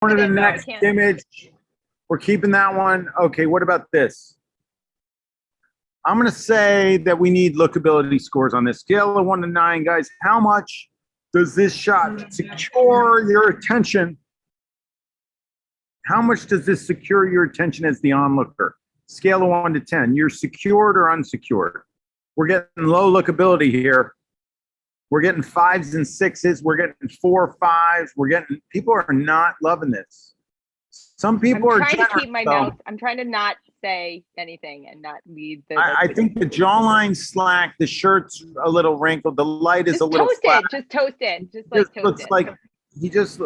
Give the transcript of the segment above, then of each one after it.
going to the No, I next can't. image. We're keeping that one. Okay, what about this? I'm going to say that we need lookability scores on this scale of 1 to 9, guys. How much does this shot secure your attention? How much does this secure your attention as the onlooker? Scale of 1 to 10. You're secured or unsecured? We're getting low lookability here. We're getting 5s and 6s. We're getting 4 5s. People are not loving this. Some people are trying generous, to keep my though. mouth. I'm trying to not say anything and not lead the. I think the jawline's slack, the shirt's a little wrinkled, the light is just a little toast flat. it. Just toast it. Just like toast looks it. like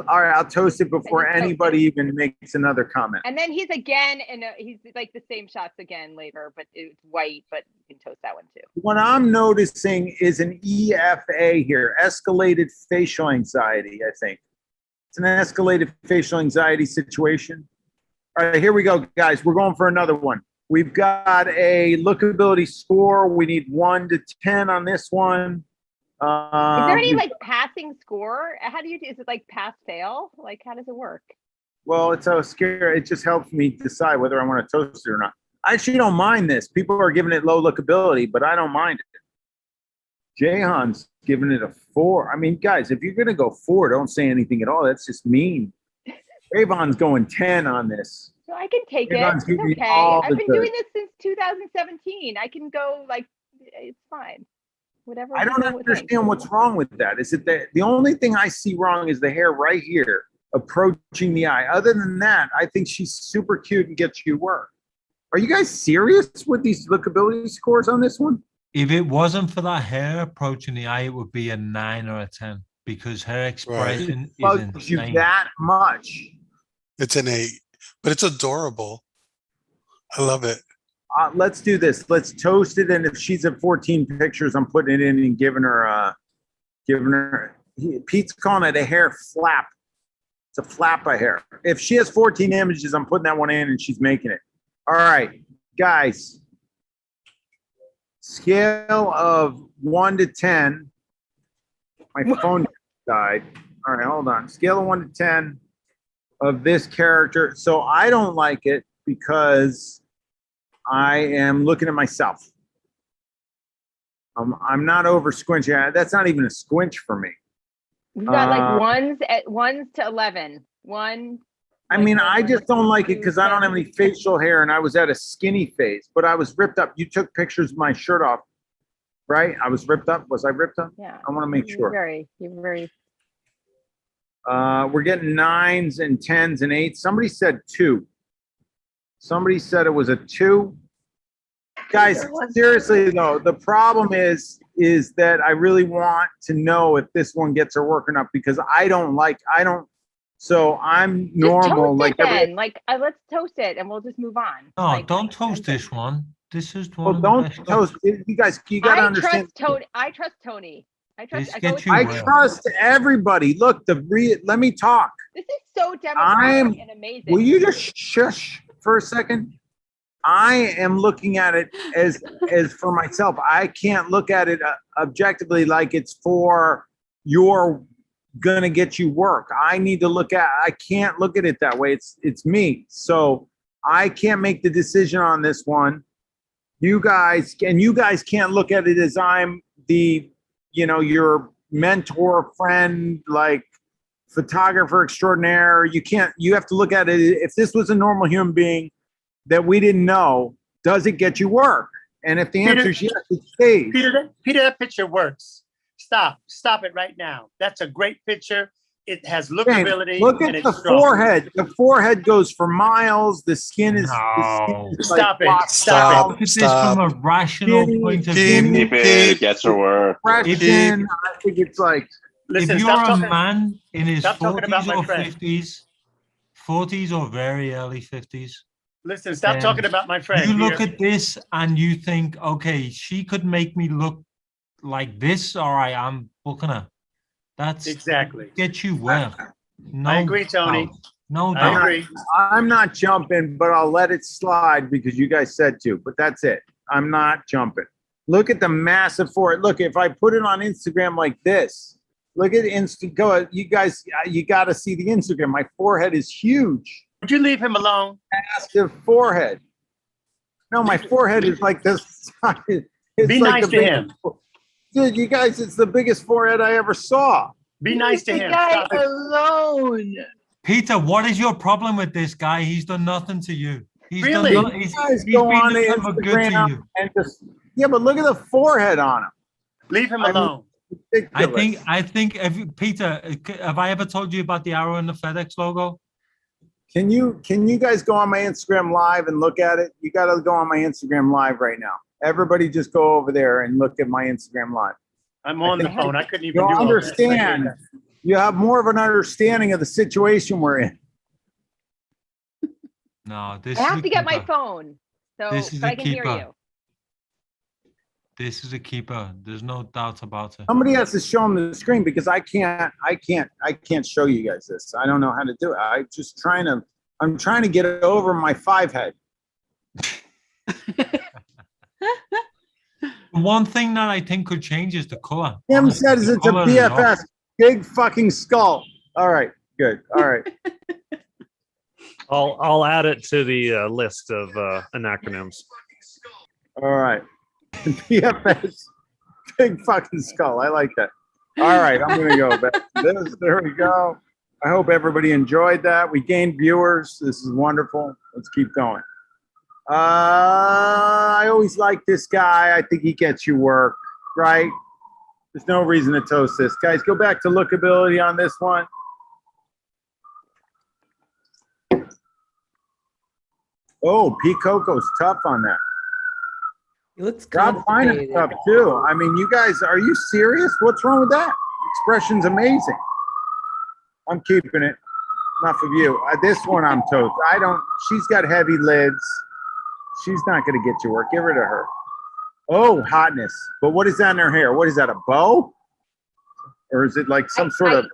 all right, I'll toast it before just toast anybody it. even makes another comment. And then he's again, and he's like the same shots again later, but it's white. But you can toast that one too. What I'm noticing is an EFA here, escalated facial anxiety. I think it's an escalated facial anxiety situation. All right, here we go, guys. We're going for another one. We've got a lookability score. We need 1 to 10 on this one. Is there any like passing score? How do you? Is it like pass fail? Like how does it work? Well, it's so scary. It just helps me decide whether I want to toast it or not. I actually don't mind this. People are giving it low lookability, but I don't mind it. Jahan's giving it a 4. I mean, guys, if you're going to go 4, don't say anything at all. That's just mean. Avon's going 10 on this. So I can take Avon's it. It's giving you okay. all I've the been good. doing this since 2017. I can go like it's fine. Whatever. I don't understand what's wrong with that. Is it that the only thing I see wrong is the hair right here approaching the eye? Other than that, I think she's super cute and gets you work. Are you guys serious with these lookability scores on this one? If it wasn't for that hair approaching the eye, it would be a 9 or a 10 because her expression is Bugs you insane. that much. It's an 8, but it's adorable. I love it. Let's do this. Let's toast it, and if she's at 14 pictures, I'm putting it in and giving her. Pete's calling it a hair flap. It's a flap of hair. If she has 14 images, I'm putting that one in, and she's making it. All right, guys. Scale of 1 to 10. My phone died. All right, hold on. Scale of 1 to 10 of this character. So I don't like it because I am looking at myself. I'm not over squinching. That's not even a squinch for me. We've got like 1s to 11. 1. I mean, I just don't like it because I don't have any facial hair, and I was at a skinny phase, but I was ripped up. You took pictures of my shirt off, right? I was ripped up. Was I ripped up? Yeah. I want to make sure. You're very. We're getting 9s and 10s and 8s. Somebody said 2. Somebody said it was a 2. Guys, seriously though, the problem is that I really want to know if this one gets her working up because I don't. So I'm normal. Just toast it then. Let's toast it and we'll just move on. No, don't toast this one. This is one. Well, don't toast. You guys, you gotta understand. I trust Tony. I trust everybody. Look, let me talk. This is so democratic and amazing. Will you just shush for a second? I am looking at it as for myself. I can't look at it objectively like it's for your gonna get you work. I can't look at it that way. It's me. So I can't make the decision on this one. You guys can't look at it as I'm your mentor, friend, like photographer extraordinaire. You have to look at it. If this was a normal human being that we didn't know, does it get you work? And if the answer is yes, it stays. Peter, that picture works. Stop it right now. That's a great picture. It has lookability. Look at the forehead. The forehead goes for miles. The skin is. Stop it. Look at this from a rational point of view. It gets her work. I think it's like. Listen, if you're a man in his 40s or 50s, 40s or very early 50s. Listen, stop talking about my friend. You look at this and you think, okay, she could make me look like this. All right, I'm booking her. That's exactly get you well. No, I agree, Tony. No, I agree. I'm not jumping, but I'll let it slide because you guys said to. But that's it. I'm not jumping. Look at the massive forehead. Look, if I put it on Instagram like this, Look at go. You guys, you got to see the Instagram. My forehead is huge. Would you leave him alone? Massive forehead. No, my forehead is like this. It's Be like nice the to him. Dude, you guys, it's the biggest forehead I ever saw. Be nice to Leave the him. guy Stop it. alone. Peter, what is your problem with this guy? He's done nothing to you. He's Really? done nothing. He's Guys, been go on the nothing but good to Instagram you. and just but look at the forehead on him. Leave him I mean- alone. Ridiculous. I think, Peter, have I ever told you about the arrow and the FedEx logo? Can you guys go on my Instagram live and look at it? You got to go on my Instagram live right now. Everybody just go over there and look at my Instagram live. I'm on the think phone. I couldn't even do You'll all this. understand. You have more of an understanding of the situation we're in. No, this I is have a to get my keeper. phone, so This is but a I can hear keeper. you. This is a keeper. There's no doubt about it. Somebody has to show them the screen because I can't show you guys this. I don't know how to do it. I'm trying to get over my 5 head. One thing that I think could change is the color. Tim Honestly, says the it's a colour is off. BFS, big fucking skull. All right, good. All right. I'll add it to the list of anacronyms. All right. BFS, big fucking skull. I like that. All right, I'm gonna go back to this. There we go. I hope everybody enjoyed that. We gained viewers. This is wonderful. Let's keep going. I always like this guy. I think he gets you work, right? There's no reason to toast this. Guys, go back to lookability on this one. Oh, P. Coco's tough on that. He looks Rob Fine's complicated. tough too. I mean, you guys, are you serious? What's wrong with that? Expression's amazing. I'm keeping it. Enough of you. This one I'm toast. She's got heavy lids. She's not going to get you work. Get rid of her. Oh, hotness. But what is that in her hair? What is that, a bow? Or is it like some sort of,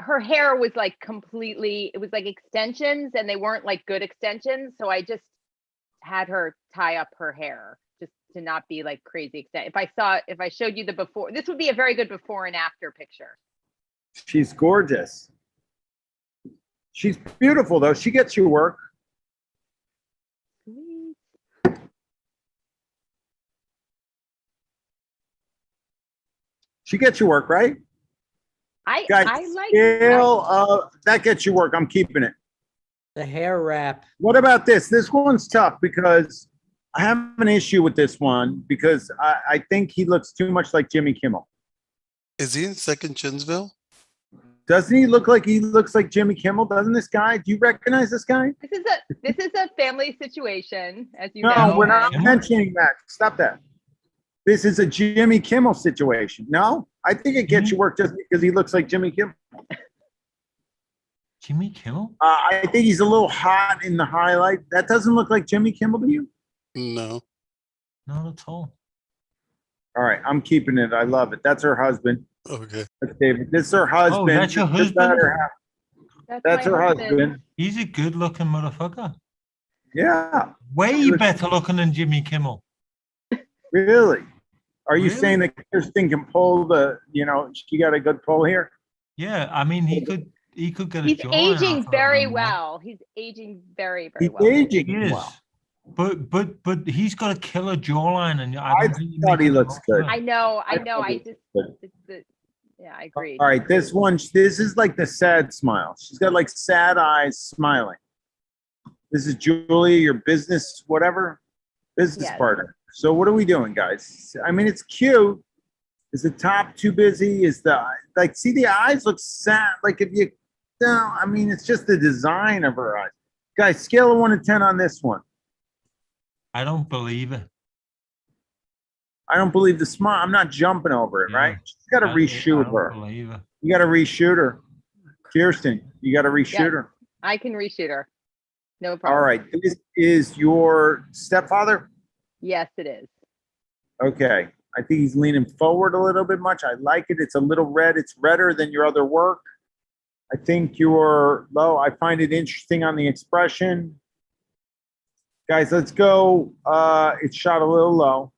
Her hair was like completely, it was like extensions and they weren't like good extensions. So I just had her tie up her hair just to not be like crazy extent. If I showed you the before, this would be a very good before and after picture. she's gorgeous. She's beautiful though. She gets you work. Sweet. She gets you work, right? Guys, I like scale, that gets you work. I'm keeping it. The hair wrap. What about this? This one's tough because I have an issue with this one because I think he looks too much like Jimmy Kimmel. Is he in Second Chinsville? Doesn't he look like Jimmy Kimmel? Doesn't this guy? Do you recognize this guy? this is a family situation, as you No, know. we're not and- mentioning that. Stop that. This is a Jimmy Kimmel situation. No, I think it gets you work just because he looks like Jimmy Kimmel. Jimmy Kimmel? I think he's a little hot in the highlight. That doesn't look like Jimmy Kimmel to you? No. Not at all. All right, I'm keeping it. I love it. That's her husband. Okay. That's David. This is her husband. that's your This is her husband? half- That's my her husband. He's a good looking motherfucker. Yeah, Way better looking than Jimmy Kimmel. really. Are you Really? saying that Kirsten can pull she got a good pull here? Yeah, I mean he could get a He's jawline aging off of very him, well. He's aging very, very He's well. aging He is. well. But he's got a killer jawline, and I I don't think you thought make he it looks look good. good. I know. I just- Yeah, I agree. All right, this is like the sad smile. She's got like sad eyes smiling. This is Julia, your business, whatever, business Yes. partner. So what are we doing, guys? I mean, it's cute. Is the top too busy? Is see the eyes look sad? Like if you, no, I mean, it's just the design of her eyes. Guys, scale of 1 to 10 on this one. I don't believe it. I don't believe the smile. I'm not jumping over it, Yeah. right? She's got to I reshoot don't her. believe it. You got to reshoot her. Kirsten, you got to reshoot Yes. her. I can reshoot her. No problem. All right. This is your stepfather? Yes, it is. Okay. I think he's leaning forward a little bit much. I like it. It's a little red. It's redder than your other work. I think you're low. I find it interesting on the expression. Guys, let's go. It's shot a little low.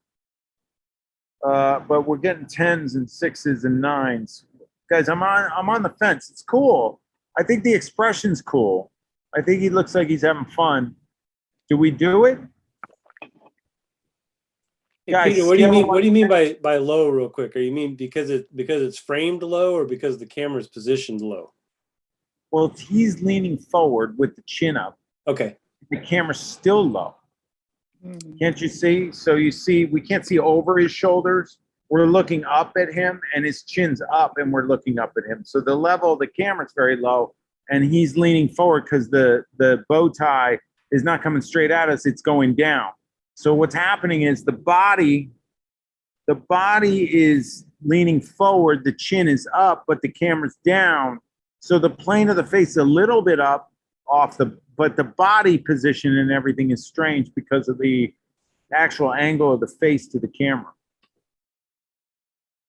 But we're getting 10s and 6s and 9s. Guys, I'm on the fence. It's cool. I think the expression's cool. I think he looks like he's having fun. Do we do it? Hey, Guys, Peter, what do you scale mean? one What do you mean by low, real quick? Are you mean because it's framed low, or because the camera's positioned low? Well, he's leaning forward with the chin up. Okay. The camera's still low. Mhm. Can't you see? So you see, we can't see over his shoulders. We're looking up at him, and his chin's up, and we're looking up at him. So the level of the camera's very low, and he's leaning forward because the bow tie is not coming straight at us; it's going down. So what's happening is the body is leaning forward, the chin is up, but the camera's down. So the plane of the face is a little bit up but the body position and everything is strange because of the actual angle of the face to the camera.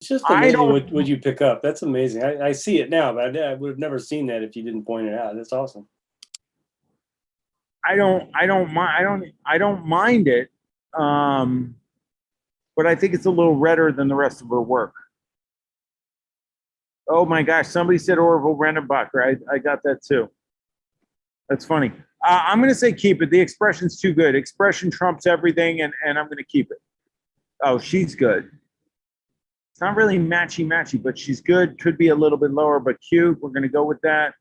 It's just I amazing don't- what you pick up. That's amazing. I see it now, but I would have never seen that if you didn't point it out. That's awesome. I don't mind it. But I think it's a little redder than the rest of her work. Oh my gosh, somebody said Orville Redenbacher. I got that too. That's funny. I'm going to say keep it. The expression's too good. Expression trumps everything, and I'm going to keep it. Oh, she's good. It's not really matchy, but she's good. Could be a little bit lower, but cute. We're going to go with that.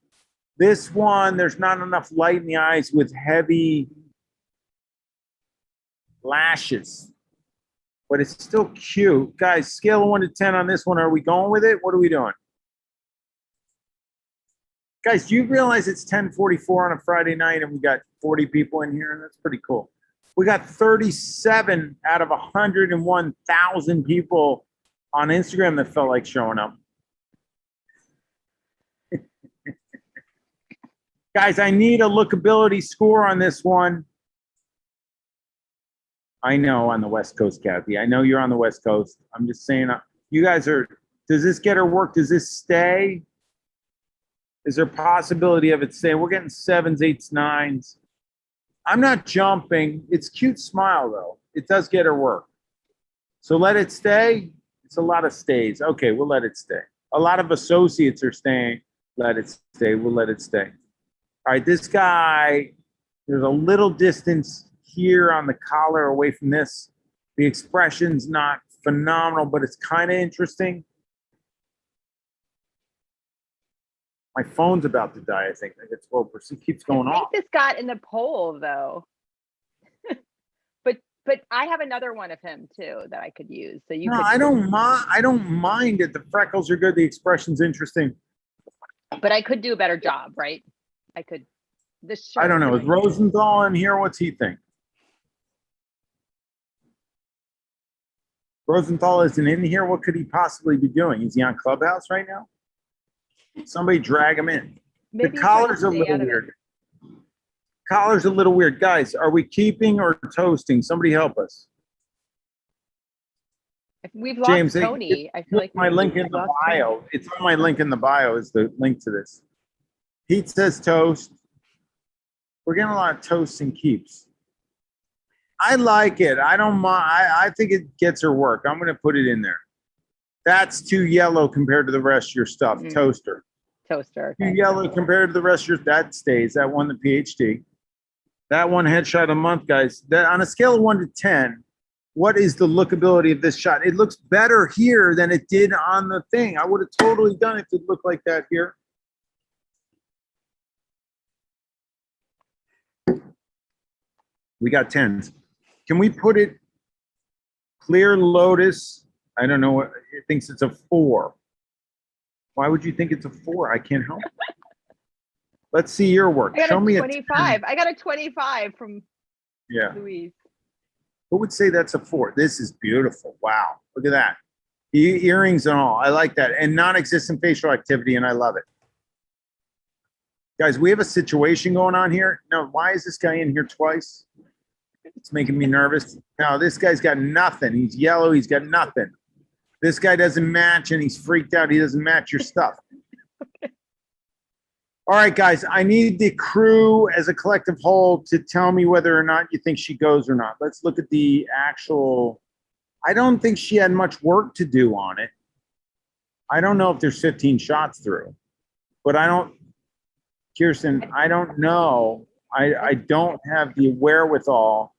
This one, there's not enough light in the eyes with heavy lashes, but it's still cute. Guys, scale of 1 to 10 on this one. Are we going with it? What are we doing? Guys, do you realize it's 10:44 on a Friday night and we got 40 people in here? That's pretty cool. We got 37 out of 101,000 people on Instagram that felt like showing up. Guys, I need a lookability score on this one. I know on the West Coast, Kathy. I know you're on the West Coast. I'm just saying, you guys are, does this get her work? Does this stay? Is there a possibility of it staying? We're getting 7s, 8s, 9s. I'm not jumping. It's cute smile, though. It does get her work. So let it stay. It's a lot of stays. Okay, we'll let it stay. A lot of associates are staying. Let it stay. We'll let it stay. All right, this guy, there's a little distance here on the collar away from this. The expression's not phenomenal, but it's kind of interesting. My phone's about to die, I think. I get 12%. It keeps going I off. think this got in the poll though. but I have another one of him too that I could use. So you No, could, I don't mind it. The freckles are good. The expression's interesting. but I could do a better job, right? I could. This shirt. I don't know. Is Rosenthal in here? What's he think? Rosenthal isn't in here. What could he possibly be doing? Is he on Clubhouse right now? Somebody drag him in. Maybe The he's trying to collar's a stay little out of it. weird. Collar's a little weird. Guys, are we keeping or toasting? Somebody help us. If we've lost James, Tony. I feel like my we've link in the lost Tony. bio. It's on my link in the bio is the link to this. Pete says toast. We're getting a lot of toasts and keeps. I like it. I don't mind. I think it gets her work. I'm going to put it in there. That's too yellow compared to the rest of your stuff. Mm. Toaster. Toaster. Too Okay. yellow compared to the rest of your, that stays. That won the PhD. That one headshot of the month, guys. That on a scale of 1 to 10, what is the lookability of this shot? It looks better here than it did on the thing. I would have totally done it if it looked like that here. We got 10s. Can we put it clear Lotus? I don't know what it thinks it's a 4. Why would you think it's a 4? I can't help it. Let's see your work. I got Show a me a 25. I got a 25 from Yeah. Louise. Who would say that's a 4? This is beautiful. Wow. Look at that. Earrings and all. I like that. And non-existent facial activity, and I love it. Guys, we have a situation going on here. No, why is this guy in here twice? It's making me nervous. No, this guy's got nothing. He's yellow. He's got nothing. This guy doesn't match, and he's freaked out. He doesn't match your stuff. All right, guys, I need the crew as a collective whole to tell me whether or not you think she goes or not. Let's look at the actual I don't think she had much work to do on it. I don't know if there's 15 shots through, but Kirsten, I don't know. I don't have the wherewithal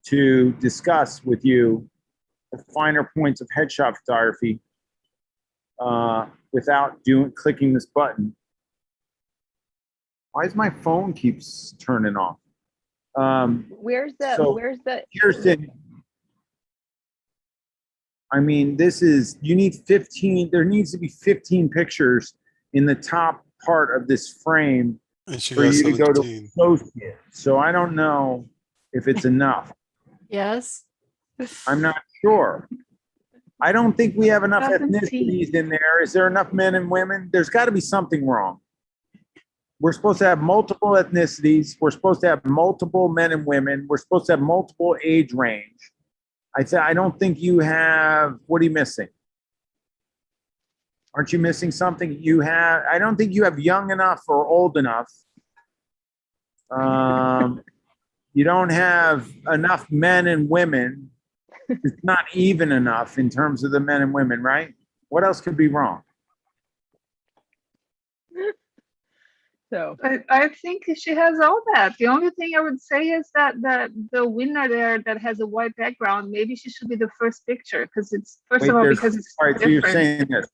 to discuss with you the finer points of headshot photography without clicking this button. Why is my phone keeps turning off? Where's the, So- where's the, Kirsten, I mean, you need 15, there needs to be 15 pictures in the top part of this frame And she for got you to go to 17. associate. So I don't know if it's enough. Yes. I'm not sure. I don't think we have enough 17. ethnicities in there. Is there enough men and women? There's got to be something wrong. We're supposed to have multiple ethnicities. We're supposed to have multiple men and women. We're supposed to have multiple age range. I don't think you have, what are you missing? Aren't you missing something? I don't think you have young enough or old enough. You don't have enough men and women. It's not even enough in terms of the men and women, right? What else could be wrong? so, I think she has all that. The only thing I would say is that the winner there that has a white background, maybe she should be the first picture because it's first Wait, of all there's- because it's All right, so you're different. saying this.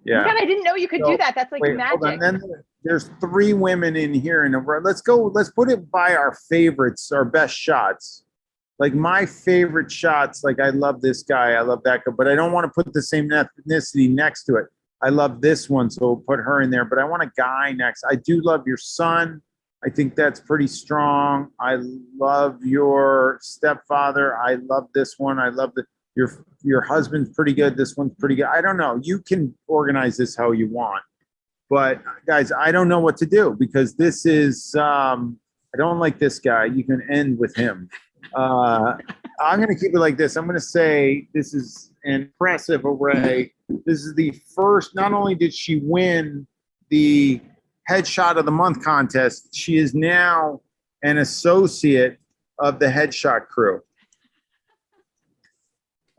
Yeah. God, I didn't know you could So, do that. That's like Wait, hold on. magic. Then there's 3 women in here in a row. Let's put it by our favorites, our best shots. Like my favorite shots, like I love this guy, I love that guy, but I don't want to put the same ethnicity next to it. I love this one, so we'll put her in there, but I want a guy next. I do love your son. I think that's pretty strong. I love your stepfather. I love this one. I love your husband's pretty good. This one's pretty good. I don't know. You can organize this how you want. But guys, I don't know what to do because this is, I don't like this guy. You can end with him. I'm going to keep it like this. I'm going to say this is an impressive array. This is the first, not only did she win the Headshot of the Month contest, she is now an associate of the Headshot crew.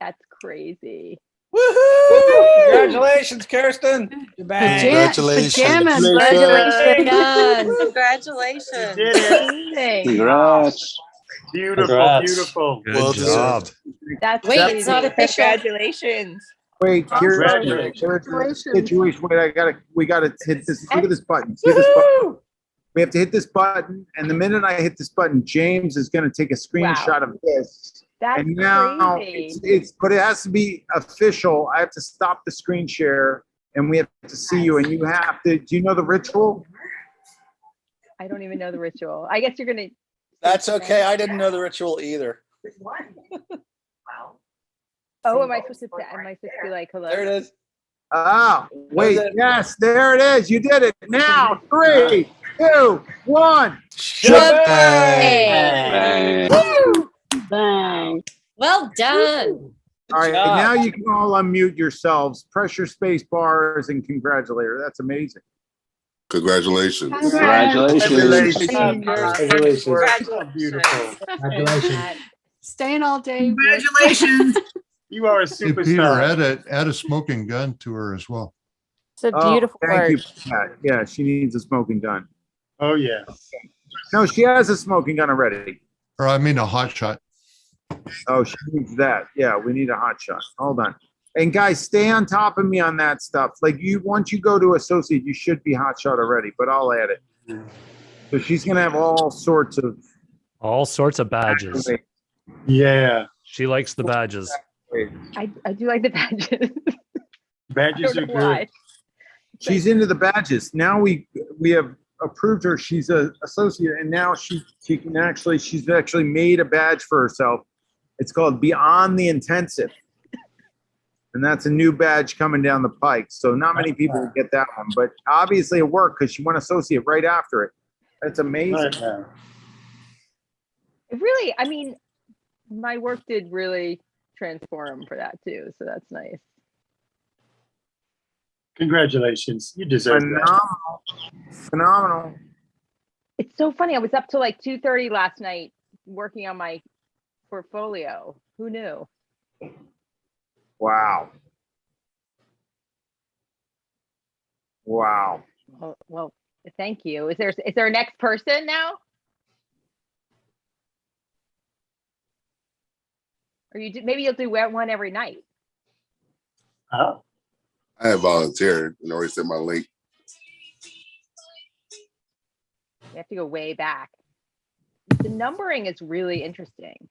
That's crazy. Woohoo! Congratulations, Kirsten. You're back. Congratulations. Pajamas. Congratulations. You Congratulations. did it. Amazing. Congrats. Beautiful, Congrats. beautiful. Good Well job. deserved. That's Wait, crazy. it's not official. Congratulations. Wait, Kirsten, Congratulations. there's a Congratulations. situation. Wait, we gotta hit this. Look at this button. See this button? We have to hit this button, and the minute I hit this button, James is gonna take a screenshot of this. That's And now crazy. but it has to be official. I have to stop the screen share, and we have to see you. And you have to. Do you know the ritual? I don't even know the ritual. I guess you're gonna. That's okay. I didn't know the ritual either. Oh, am I supposed to be like, hello? There it is. Oh, wait. it. Yes, there it is. You did it. Now, 3, 2, 1. Bang. Bang. Well done. All right, job. and now you can all unmute yourselves. Press your space bars and congratulate her. That's amazing. Congratulations. Congratulations. Congratulations. So beautiful. Congratulations. Staying all day. Congratulations. You are a Hey, Peter, superstar. add a smoking gun to her as well. It's a beautiful Thank you. work. Pat. Yeah, she needs a smoking gun. Oh, yeah. No, she has a smoking gun already. Or I mean a hot shot. Oh, she needs that. Yeah, we need a hot shot. Hold on. And guys, stay on top of me on that stuff. Like once you go to associate, you should be hot shot already, but I'll add it. So she's gonna have all sorts of All sorts of badges. Yeah. She likes the badges. I do like the badges. Badges I are don't know why. good. She's into the badges. Now we have approved her. She's a associate, and now she's actually made a badge for herself. It's called Beyond the Intensive. And that's a new badge coming down the pike. So not many people will get that one, but obviously it worked because she went associate right after it. That's amazing. Right. It really, I mean, my work did really transform for that too. So that's nice. Congratulations. You deserve that. Phenomenal. It's so funny. I was up till like 2:30 last night working on my portfolio. Who knew? Wow. Wow. Well, thank you. Is there a next person now? Or maybe you'll do one every night. Oh, I have volunteered and already sent my link. You have to go way back. The numbering is really interesting.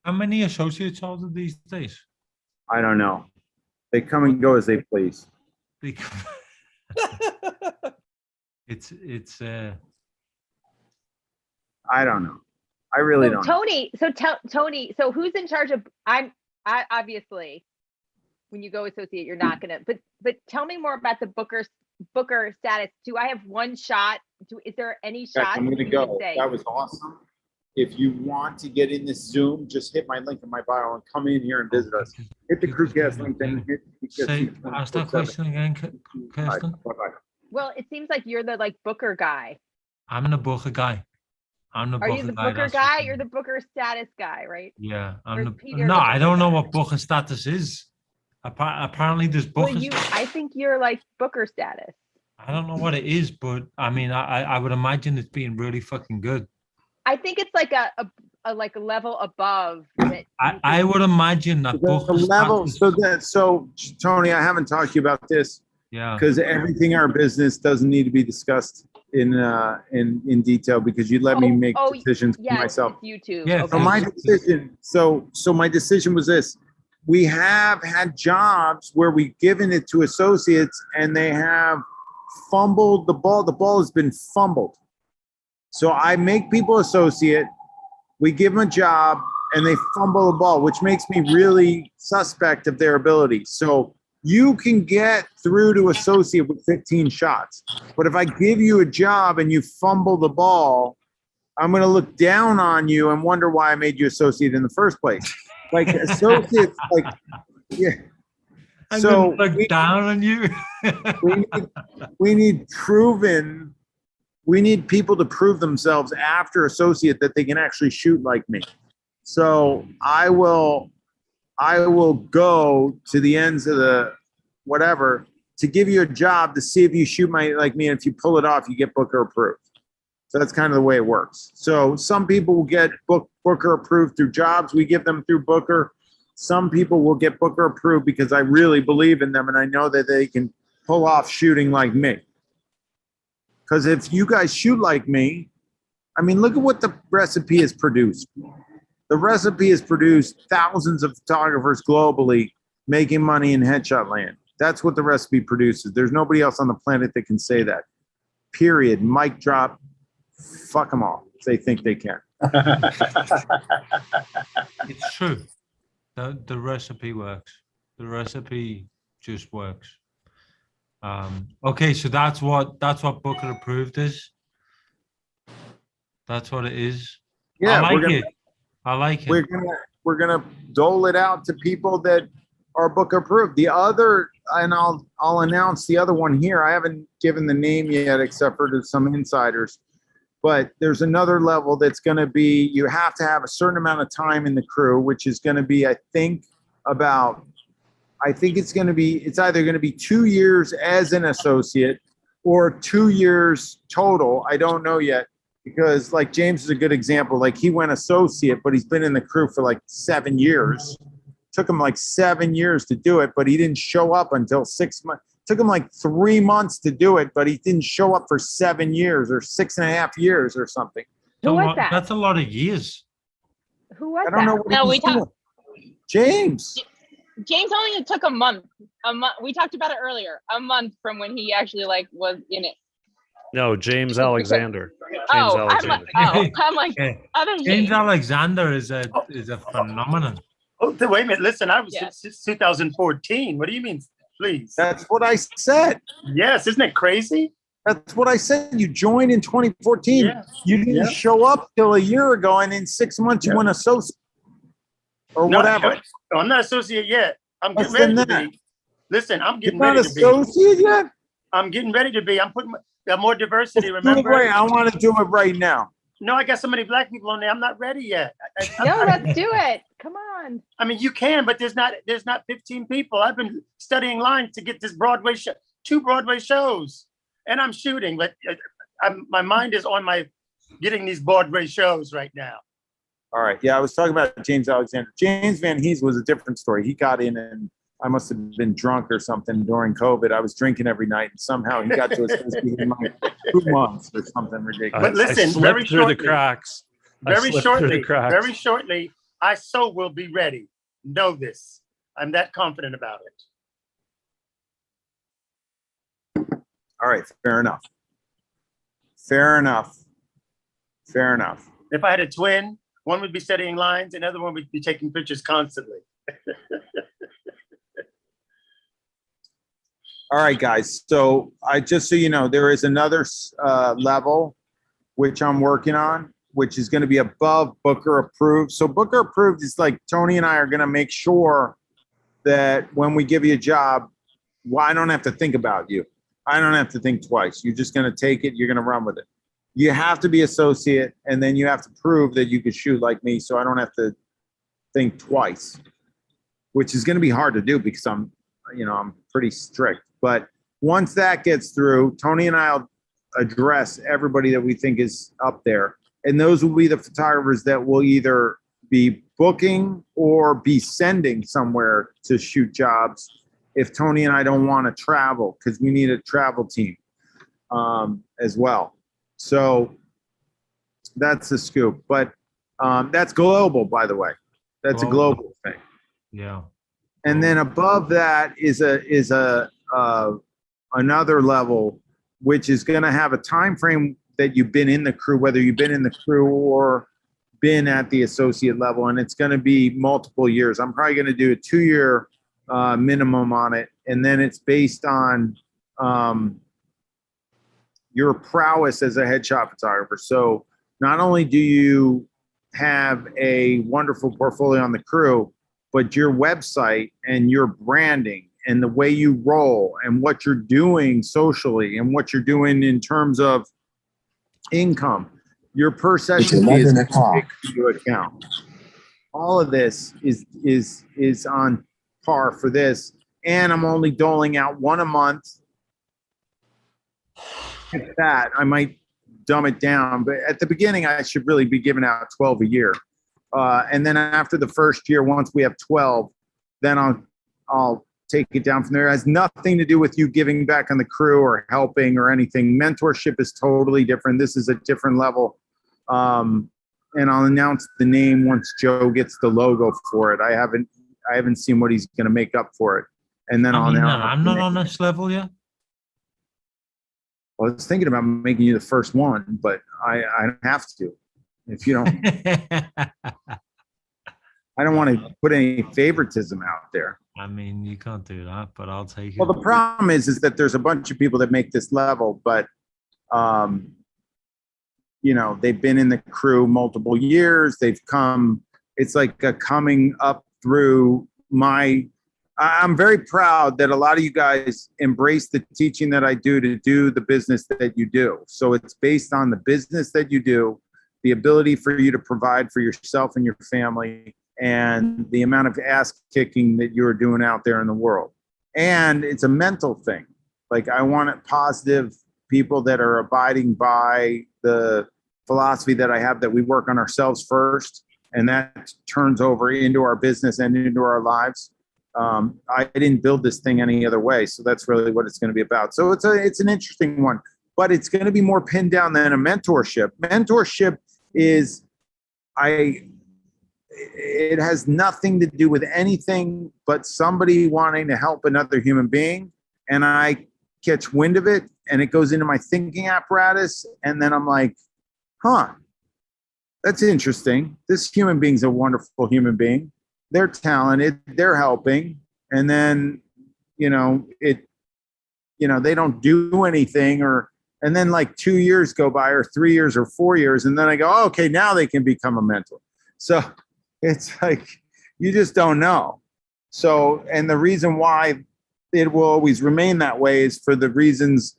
How many associates are there these days? I don't know. They come and go as they please. Because it's I don't know. I really don't know. Tony, so who's in charge of, I obviously, when you go associate, you're not gonna, but tell me more about the Booker status. Do I have one shot? Is there any shot? I'm gonna you go. would say? That was awesome. If you want to get in this Zoom, just hit my link in my bio and come in here and visit us. Hit the Crewcast link, then hit. Say, ask that question again, Kirsten. Bye-bye. Well, it seems like you're the Booker guy. I'm the Booker guy. Are you the Booker guy? You're the Booker status guy, right? Yeah, Or I'm Peter no, the I Booker don't know guy? what Booker status is. Apparently, there's Well, Booker. I think you're like Booker status. I don't know what it is, but I mean, I would imagine it's being really fucking good. I think it's like a level above. That I would imagine that The Booker level, status. so Tony, I haven't talked to you about this Yeah. because everything in our business doesn't need to be discussed in detail because you let me make decisions for yes, myself. it's YouTube. Yeah, So my decision, so my decision was this. We have had jobs where we've given it to associates and they have fumbled the ball. The ball has been fumbled. So I make people associate, we give them a job and they fumble the ball, which makes me really suspect of their ability. So you can get through to associate with 15 shots. But if I give you a job and you fumble the ball, I'm going to look down on you and wonder why I made you associate in the first place. Like associates, like, yeah. I'm So gonna look down on you. we need people to prove themselves after associate that they can actually shoot like me. So I will go to the ends of the whatever to give you a job to see if you shoot like me. And if you pull it off, you get Booker approved. So that's kind of the way it works. So some people will get Booker approved through jobs. We give them through Booker. Some people will get Booker approved because I really believe in them and I know that they can pull off shooting like me. Because if you guys shoot like me, I mean, look at what the recipe has produced. The recipe has produced thousands of photographers globally making money in headshot land. That's what the recipe produces. There's nobody else on the planet that can say that. Period. Mic drop. Fuck them all if they think they can. It's true. The recipe works. The recipe just works. Okay, so that's what Booker approved is. That's what it is. Yeah, I like it. I like it. We're gonna dole it out to people that are Booker approved. The other, and I'll announce the other one here. I haven't given the name yet, except for to some insiders. But there's another level that's going to be, you have to have a certain amount of time in the crew, which is going to be, it's either going to be 2 years as an associate or 2 years total. I don't know yet because like James is a good example. Like he went associate, but he's been in the crew for like 7 years. Took him like 7 years to do it, but he didn't show up until 6 months. Took him like 3 months to do it, but he didn't show up for 7 years or 6.5 years or something. Who was that? That's a lot of years. Who was I don't know that? what No, he's we doing. James. James only took a month. We talked about it earlier. A month from when he actually was in it. No, James Alexander. I'm like, Yeah. other James Alexander is a phenomenon. Oh, wait a minute. Listen, I was since 2014. What do you mean, please? That's what I said. Yes, isn't it crazy? That's what I said. You joined in 2014. Yeah. You didn't Yeah. show up till a year ago, and in 6 months you went associate or No, whatever. I'm not associate yet. I'm Less getting ready than to that. be. Listen, I'm You're getting not ready to be. associate yet? I'm getting ready to be. I'm putting more diversity. Do it Remember? right. I want to do it right now. No, I got so many black people on there. I'm not ready yet. No, let's do it. Come on. I mean, you can, but there's not 15 people. I've been studying lines to get this Broadway show, 2 Broadway shows, and I'm shooting. But my mind is on getting these Broadway shows right now. All right. Yeah, I was talking about James Alexander. James Van Hees was a different story. He got in and I must have been drunk or something during COVID. I was drinking every night and somehow he got to his in like 2 months or something ridiculous. But listen, I very slipped through the shortly, cracks. very shortly, Very I so will be ready. Know this. I'm that confident about it. All right. Fair enough. Fair enough. Fair enough. If I had a twin, one would be studying lines, and the other one would be taking pictures constantly. All right, guys. So just so you know, there is another level which I'm working on, which is going to be above Booker approved. So Booker approved is like Tony and I are going to make sure that when we give you a job, I don't have to think about you. I don't have to think twice. You're just going to take it. You're going to run with it. You have to be associate, and then you have to prove that you could shoot like me, so I don't have to think twice, which is going to be hard to do because I'm pretty strict. But once that gets through, Tony and I'll address everybody that we think is up there. And those will be the photographers that will either be booking or be sending somewhere to shoot jobs if Tony and I don't want to travel, because we need a travel team as well. So that's the scoop. But that's global, by the way. That's a global thing. Yeah. And then above that is another level, which is going to have a time frame that you've been in the crew, whether you've been in the crew or been at the associate level, and it's going to be multiple years. I'm probably going to do a 2-year minimum on it, and then it's based on your prowess as a headshot photographer. So not only do you have a wonderful portfolio on the crew, but your website and your branding and the way you roll and what you're doing socially and what you're doing in terms of income, your per session fee is taken into account. All of this is on par for this, and I'm only doling out 1 a month. At that, I might dumb it down, but at the beginning, I should really be giving out 12 a year. And then after the first year, once we have 12, then I'll take it down from there. It has nothing to do with you giving back on the crew or helping or anything. Mentorship is totally different. This is a different level. And I'll announce the name once Joe gets the logo for it. I haven't seen what he's going to make up for it. And then I'll announce. I'm not on this level yet. I was thinking about making you the first one, but I don't have to. If you don't, I don't want to put any favoritism out there. I mean, you can't do that, but I'll take it. Well, the problem is that there's a bunch of people that make this level, but they've been in the crew multiple years. They've come. It's like a coming up through my. I'm very proud that a lot of you guys embrace the teaching that I do to do the business that you do. So it's based on the business that you do, the ability for you to provide for yourself and your family, and the amount of ass kicking that you're doing out there in the world. And it's a mental thing. Like, I want positive people that are abiding by the philosophy that I have, that we work on ourselves first, and that turns over into our business and into our lives. I didn't build this thing any other way. So that's really what it's going to be about. So it's an interesting one, but it's going to be more pinned down than a mentorship. Mentorship is, it has nothing to do with anything but somebody wanting to help another human being. And I catch wind of it and it goes into my thinking apparatus. And then I'm like, that's interesting. This human being's a wonderful human being. They're talented, they're helping. And then, they don't do anything, and then like 2 years go by, or 3 years or 4 years. And then I go, oh, okay, now they can become a mentor. So it's like, you just don't know. So, and the reason why it will always remain that way is for the reasons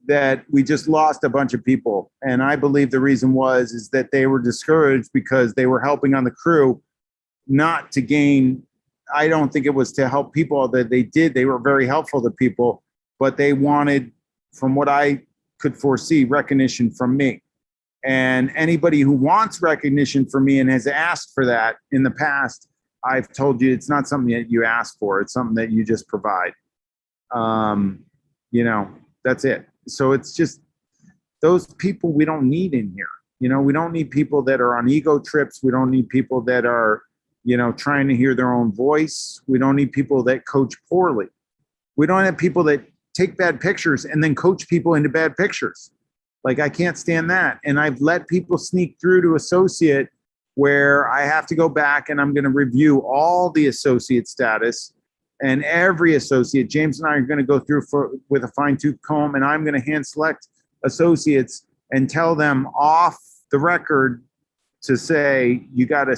that we just lost a bunch of people. And I believe the reason is that they were discouraged because they were helping on the crew, not to gain. I don't think it was to help people that they did. They were very helpful to people, but they wanted, from what I could foresee, recognition from me. And anybody who wants recognition from me and has asked for that in the past, I've told you it's not something that you ask for. It's something that you just provide. You know, that's it. So it's just those people we don't need in here. You know, we don't need people that are on ego trips. We don't need people that are, you know, trying to hear their own voice. We don't need people that coach poorly. We don't have people that take bad pictures and then coach people into bad pictures. Like, I can't stand that. And I've let people sneak through to associate where I have to go back and I'm going to review all the associate status and every associate. James and I are going to go through with a fine tooth comb, and I'm going to hand select associates and tell them off the record to say, you got to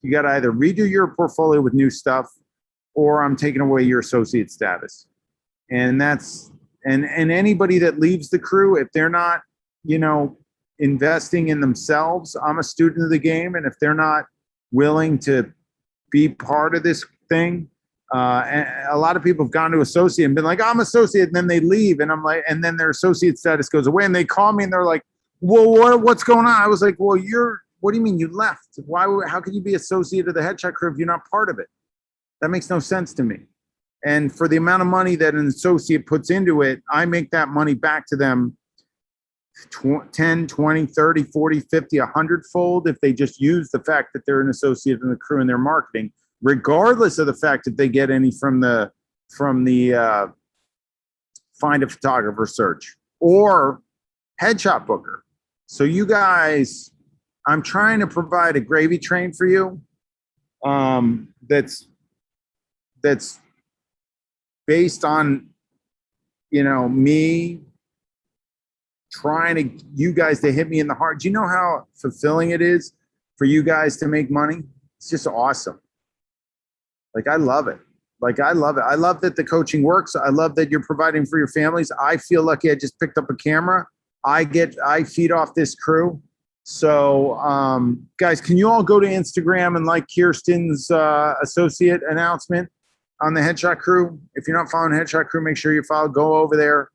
either redo your portfolio with new stuff, or I'm taking away your associate status. And that's, and anybody that leaves the crew, if they're not, you know, investing in themselves, I'm a student of the game. And if they're not willing to be part of this thing, and a lot of people have gone to associate and been like, I'm associate, and then they leave. And I'm like, and then their associate status goes away, and they call me and they're like, well, what's going on? I was like, well, what do you mean you left? How could you be associate of the Headshot Crew if you're not part of it? That makes no sense to me. And for the amount of money that an associate puts into it, I make that money back to them 10, 20, 30, 40, 50, 100-fold if they just use the fact that they're an associate in the crew in their marketing, regardless of the fact that they get any from the Find a Photographer search or Headshot Booker. So you guys, I'm trying to provide a gravy train for you that's based on, you know, me trying to, you guys to hit me in the heart. Do you know how fulfilling it is for you guys to make money? It's just awesome. Like, I love it. Like, I love it. I love that the coaching works. I love that you're providing for your families. I feel lucky I just picked up a camera. I feed off this crew. So, guys, can you all go to Instagram and like Kirsten's associate announcement on the Headshot Crew? If you're not following Headshot Crew, make sure you follow. Go over there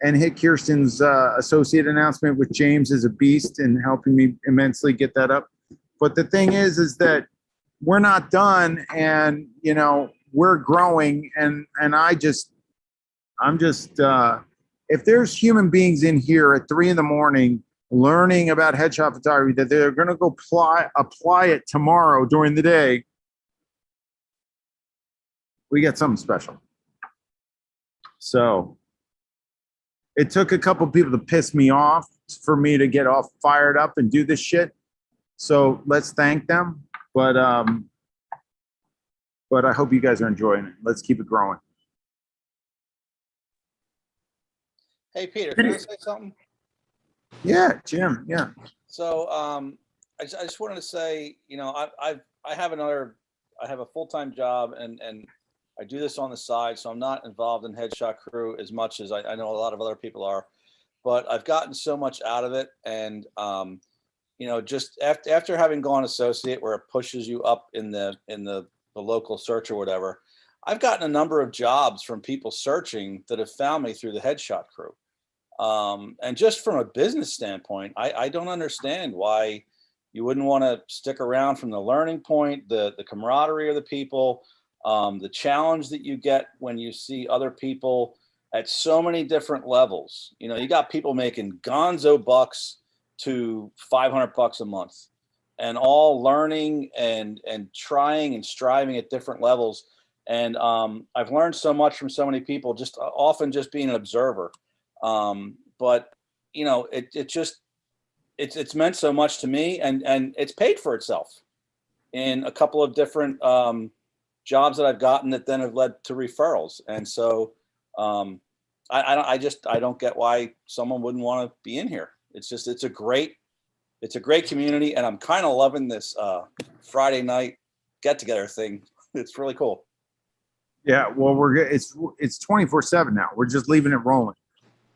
and hit Kirsten's associate announcement, which James is a beast in helping me immensely get that up. But the thing is that we're not done, and, you know, we're growing, and I'm just if there's human beings in here at 3 a.m. learning about headshot photography, that they're going to go apply it tomorrow during the day, we got something special. So it took a couple people to piss me off for me to get all fired up and do this shit. So let's thank them. But I hope you guys are enjoying it. Let's keep it growing. Hey, Peter, can I say something? Yeah, Jim. Yeah. So I just wanted to say, you know, I have a full-time job, and I do this on the side, so I'm not involved in Headshot Crew as much as I know a lot of other people are, but I've gotten so much out of it. And you know, just after having gone associate, where it pushes you up in the local search or whatever, I've gotten a number of jobs from people searching that have found me through the Headshot Crew. And just from a business standpoint, I don't understand why you wouldn't want to stick around from the learning point, the camaraderie of the people, the challenge that you get when you see other people at so many different levels. You know, you got people making gonzo bucks to $500 a month, and all learning and trying and striving at different levels. And I've learned so much from so many people, just often just being an observer. But you know, it's meant so much to me, and it's paid for itself in a couple of different jobs that I've gotten that then have led to referrals. And so I don't get why someone wouldn't want to be in here. It's a great community, and I'm kind of loving this Friday night get together thing. It's really cool. Yeah, well, it's 24/7 now. We're just leaving it rolling.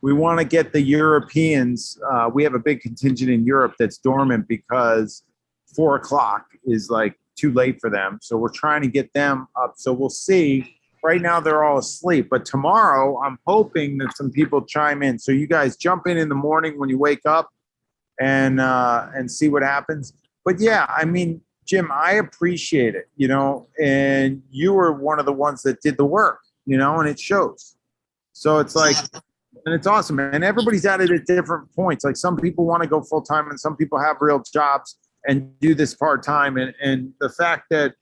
we want to get the Europeans. We have a big contingent in Europe that's dormant because 4 o'clock is like too late for them. So we're trying to get them up. So we'll see. Right now they're all asleep, but tomorrow I'm hoping that some people chime in. So you guys jump in the morning when you wake up and see what happens. But yeah, I mean, Jim, I appreciate it, you know, and you were one of the ones that did the work, you know, and it shows. So it's like, and it's awesome. And everybody's at it at different points. Like some people want to go full time and some people have real jobs and do this part time. And the fact that,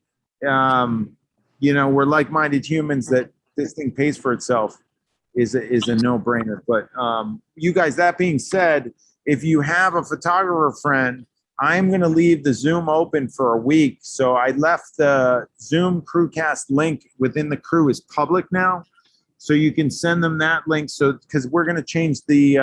you know, we're like-minded humans, that this thing pays for itself is a no-brainer. But you guys, that being said, if you have a photographer friend, I'm going to leave the Zoom open for a week. So I left the Zoom Crewcast link within the crew is public now. So you can send them that link. So, because we're going to change the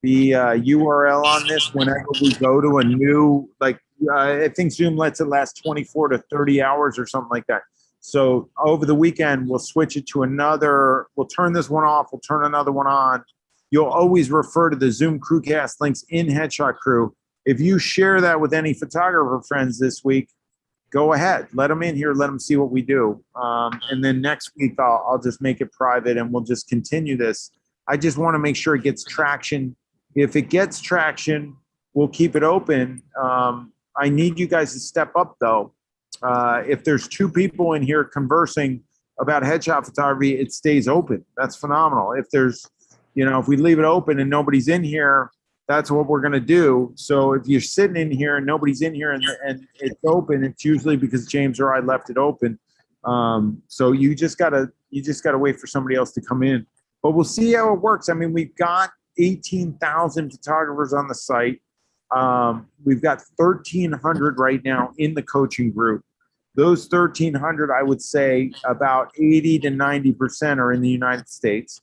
URL on this whenever we go to a new, like, I think Zoom lets it last 24 to 30 hours or something like that. So over the weekend, we'll switch it to another, we'll turn this one off, we'll turn another one on. You'll always refer to the Zoom Crewcast links in Headshot Crew. If you share that with any photographer friends this week, go ahead, let them in here, let them see what we do. And then next week, I'll just make it private and we'll just continue this. I just want to make sure it gets traction. If it gets traction, we'll keep it open. I need you guys to step up though. If there's 2 people in here conversing about headshot photography, it stays open. That's phenomenal. If there's, you know, if we leave it open and nobody's in here, that's what we're going to do. So if you're sitting in here and nobody's in here and it's open, it's usually because James or I left it open. So you just gotta wait for somebody else to come in, but we'll see how it works. I mean, we've got 18,000 photographers on the site. We've got 1,300 right now in the coaching group. Those 1,300, I would say about 80 to 90% are in the United States.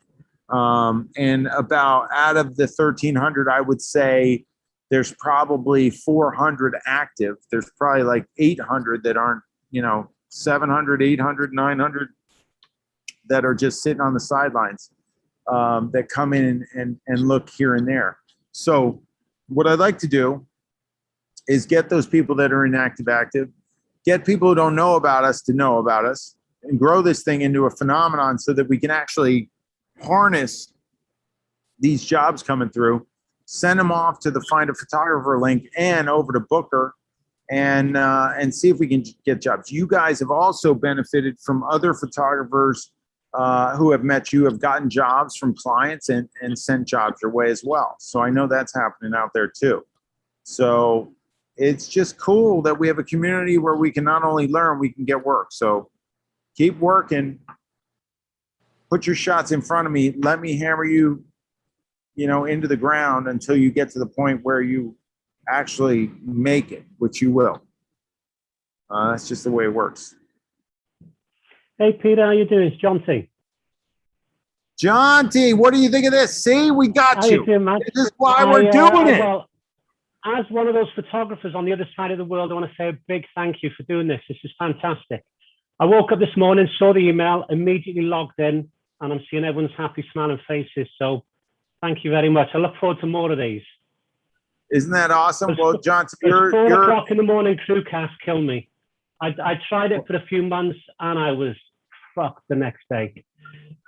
And about out of the 1,300, I would say there's probably 400 active. There's probably like 800 that aren't, you know, 700, 800, 900 that are just sitting on the sidelines, that come in and look here and there. So what I'd like to do is get those people that are inactive active, get people who don't know about us to know about us, and grow this thing into a phenomenon so that we can actually harness these jobs coming through, send them off to the Find a Photographer link and over to Booker, and see if we can get jobs. You guys have also benefited from other photographers who have met you, have gotten jobs from clients and sent jobs your way as well. So I know that's happening out there too. So it's just cool that we have a community where we can not only learn, we can get work. So keep working. Put your shots in front of me. Let me hammer you, you know, into the ground until you get to the point where you actually make it, which you will. That's just the way it works. Hey, Peter, how you doing? It's John T. John T, what do you think of this? See, we got How you. you doing, man? This is why we're doing it. Well, as one of those photographers on the other side of the world, I want to say a big thank you for doing this. This is fantastic. I woke up this morning, saw the email, immediately logged in, and I'm seeing everyone's happy, smiling faces. So thank you very much. I look forward to more of these. Isn't that awesome? Well, John, you're 4 o'clock in the morning Crewcast killed me. I tried it for a few months and I was fucked the next day.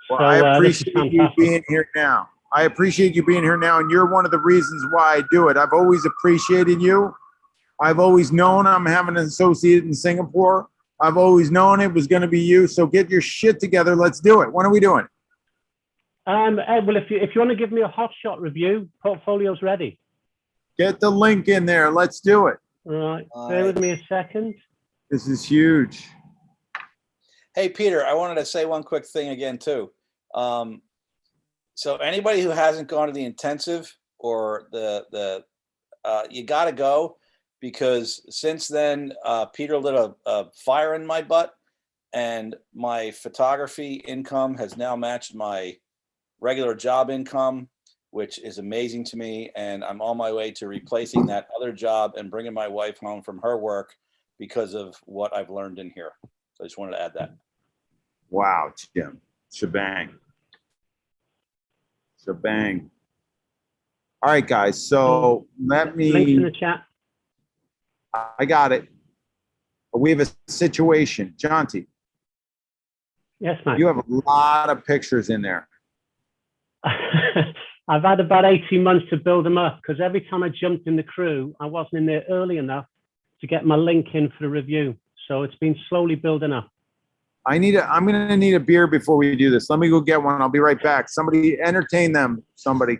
Well, so, I appreciate you being here now. I appreciate you being here now, and you're one of the reasons why I do it. I've always appreciated you. I've always known I'm having an associate in Singapore. I've always known it was going to be you. So get your shit together. Let's do it. When are we doing? Ed, well, if you want to give me a hot shot review, portfolio's ready. Get the link in there. Let's do it. All right. Bear with me a second. This is huge. Hey, Peter, I wanted to say one quick thing again, too. So anybody who hasn't gone to the intensive or you got to go, because since then, Peter lit a fire in my butt, and my photography income has now matched my regular job income, which is amazing to me. And I'm on my way to replacing that other job and bringing my wife home from her work because of what I've learned in here. So I just wanted to add that. Wow, Jim. Shebang. Shebang. All right, guys. So let Links in me, the chat. I got it. We have a situation. Jonty, Yes, mate. you have a lot of pictures in there. I've had about 18 months to build them up because every time I jumped in the crew, I wasn't in there early enough to get my link in for the review. So it's been slowly building up. I'm going to need a beer before we do this. Let me go get one. I'll be right back. Somebody entertain them. Somebody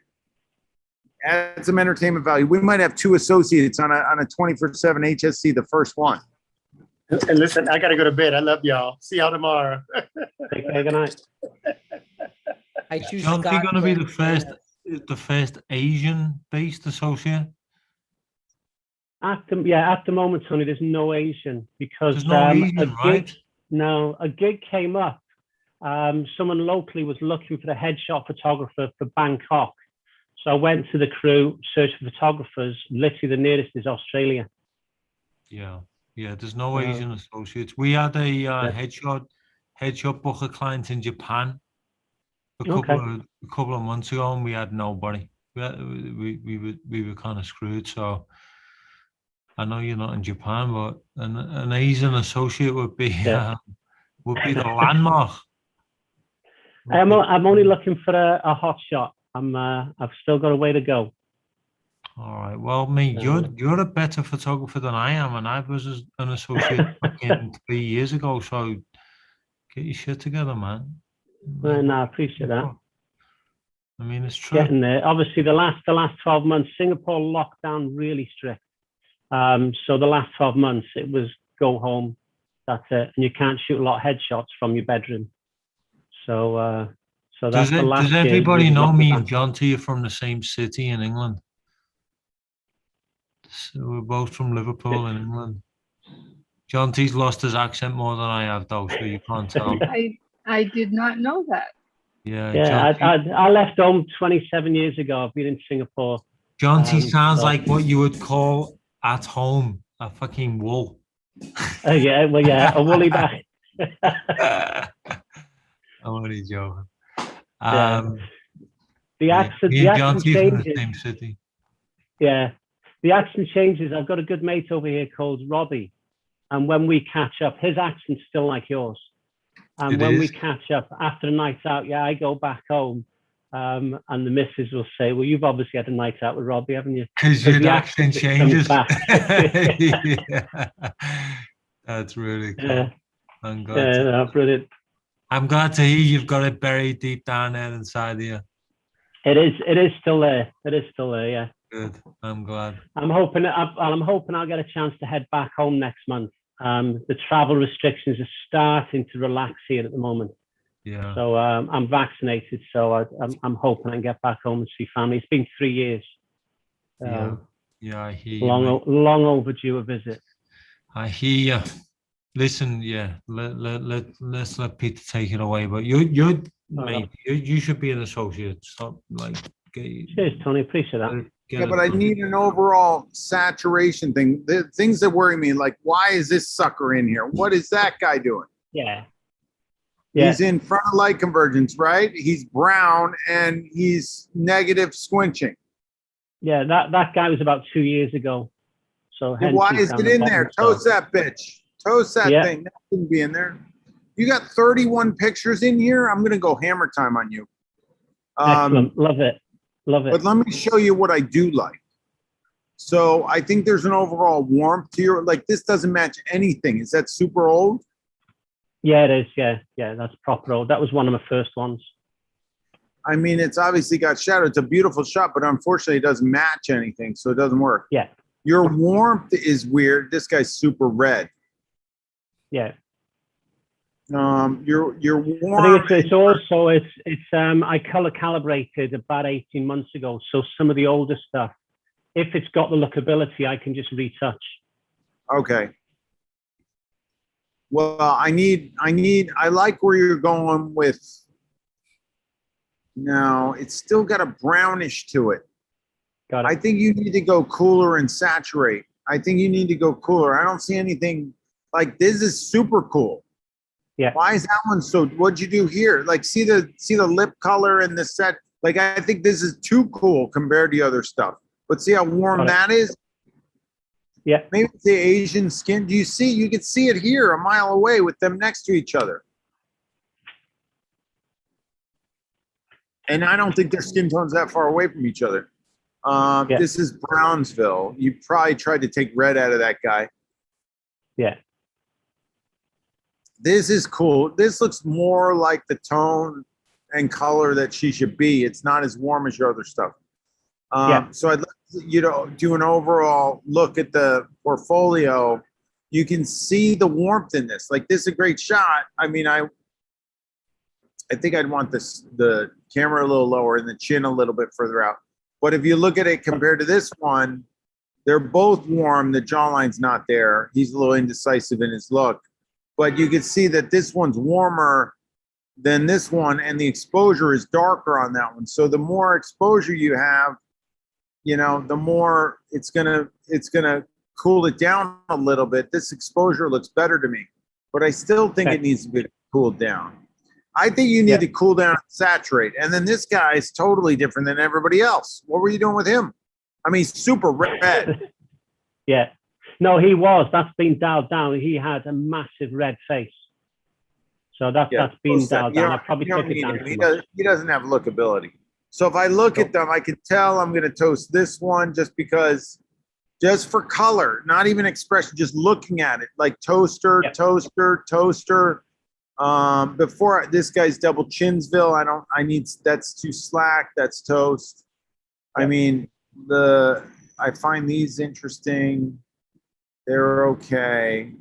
add some entertainment value. We might have 2 associates on a 24/7 HSC, the first one. And listen, I gotta go to bed. I love y'all. See y'all tomorrow. Take care. Good night. I choose John, Scott you're going to be and- the first Asian-based associate. At the moment, Tony, there's no Asian because There's no Asian, right? A gig came up. Someone locally was looking for a headshot photographer for Bangkok. So I went to the crew, searched for photographers. Literally, the nearest is Australia. Yeah, there's no Asian associates. We had a headshot booker client in Japan a couple of months ago, and we had nobody. We were kind of screwed. So I know you're not in Japan, but an Asian associate would be the landmark. I'm only looking for a hot shot. I've still got a way to go. All right. Well, mate, you're a better photographer than I am, and I was an associate fucking 3 years ago. So get your shit together, man. No, I appreciate that. I mean, it's true. Getting there. Obviously, the last 12 months, Singapore locked down really strict. So the last 12 months, it was go home. That's it. And you can't shoot a lot of headshots from your bedroom. So that's the last. Does everybody know me and John T are from the same city in England? So we're both from Liverpool in England. John T's lost his accent more than I have, though, so you can't tell. I did not know that. Yeah, I left home 27 years ago. I've been in Singapore. John T sounds like what you would call at home a fucking wool. A woolly bag. I'm only joking. The accent changes. From the same city. Yeah, the accent changes. I've got a good mate over here called Robbie, and when we catch up, his accent's still like yours. And when we catch up after a night out, I go back home, and the missus will say, "Well, you've obviously had a night out with Robbie, haven't you?" Because your accent changes. Yeah. That's really cool. I'm glad. Yeah, brilliant. I'm glad to hear you've got it buried deep down there inside you. It is still there. It is still there. Yeah. Good. I'm glad. I'm hoping I'll get a chance to head back home next month. The travel restrictions are starting to relax here at the moment. Yeah. So I'm vaccinated, so I'm hoping I can get back home and see family. It's been 3 years. I hear you. Long overdue a visit. I hear you. Listen, let's let Peter take it away. But you should be an associate. Stop, cheers, Tony. Appreciate that. But I need an overall saturation thing. The things that worry me, like, why is this sucker in here? What is that guy doing? Yeah. He's in front of light convergence, right? He's brown and he's negative squinching. Yeah, that guy was about 2 years ago. So why is it in there? Toast that bitch. Toast that thing. That shouldn't be in there. You got 31 pictures in here. I'm gonna go hammer time on you. Excellent. Love it. But let me show you what I do like. So I think there's an overall warmth to your, like, this doesn't match anything. Is that super old? Yeah, it is. Yeah, that's proper old. That was one of my first ones. I mean, it's obviously got shadow. It's a beautiful shot, but unfortunately it doesn't match anything, so it doesn't work. Yeah. Your warmth is weird. This guy's super red. Yeah. Your warm. I think it's also I color calibrated about 18 months ago. So some of the older stuff, if it's got the lookability, I can just retouch. Okay. Well, I like where you're going with. No, it's still got a brownish to it. Got it. I think you need to go cooler and saturate. I think you need to go cooler. I don't see anything like this is super cool. Yeah. Why is that one so? What'd you do here? Like, see the lip color and the set Like, I think this is too cool compared to the other stuff. But see how warm that is? Yeah. Maybe it's the Asian skin. Do you see? You can see it here a mile away with them next to each other. And I don't think their skin tone's that far away from each other. This is Brownsville. You probably tried to take red out of that guy. Yeah. This is cool. This looks more like the tone and color that she should be. It's not as warm as your other stuff. So I'd like to, do an overall look at the portfolio. You can see the warmth in this. Like, this is a great shot. I mean, I think I'd want the camera a little lower and the chin a little bit further out. But if you look at it compared to this one, they're both warm. The jawline's not there. He's a little indecisive in his look. But you can see that this one's warmer than this one, and the exposure is darker on that one. So the more exposure you have, the more it's gonna cool it down a little bit. This exposure looks better to me, but I still think it needs to be cooled down. I think you need to cool down and saturate. And then this guy is totally different than everybody else. What were you doing with him? I mean, super red. Yeah. No, he was. That's been dialed down. He had a massive red face. So that's been dialed down. I probably took it down. He doesn't have lookability. So if I look at them, I can tell I'm going to toast this one just for color, not even expression, just looking at it, like toaster. Before this guy's double Chinsville, that's too slack. That's toast. I mean, I find these interesting. They're okay.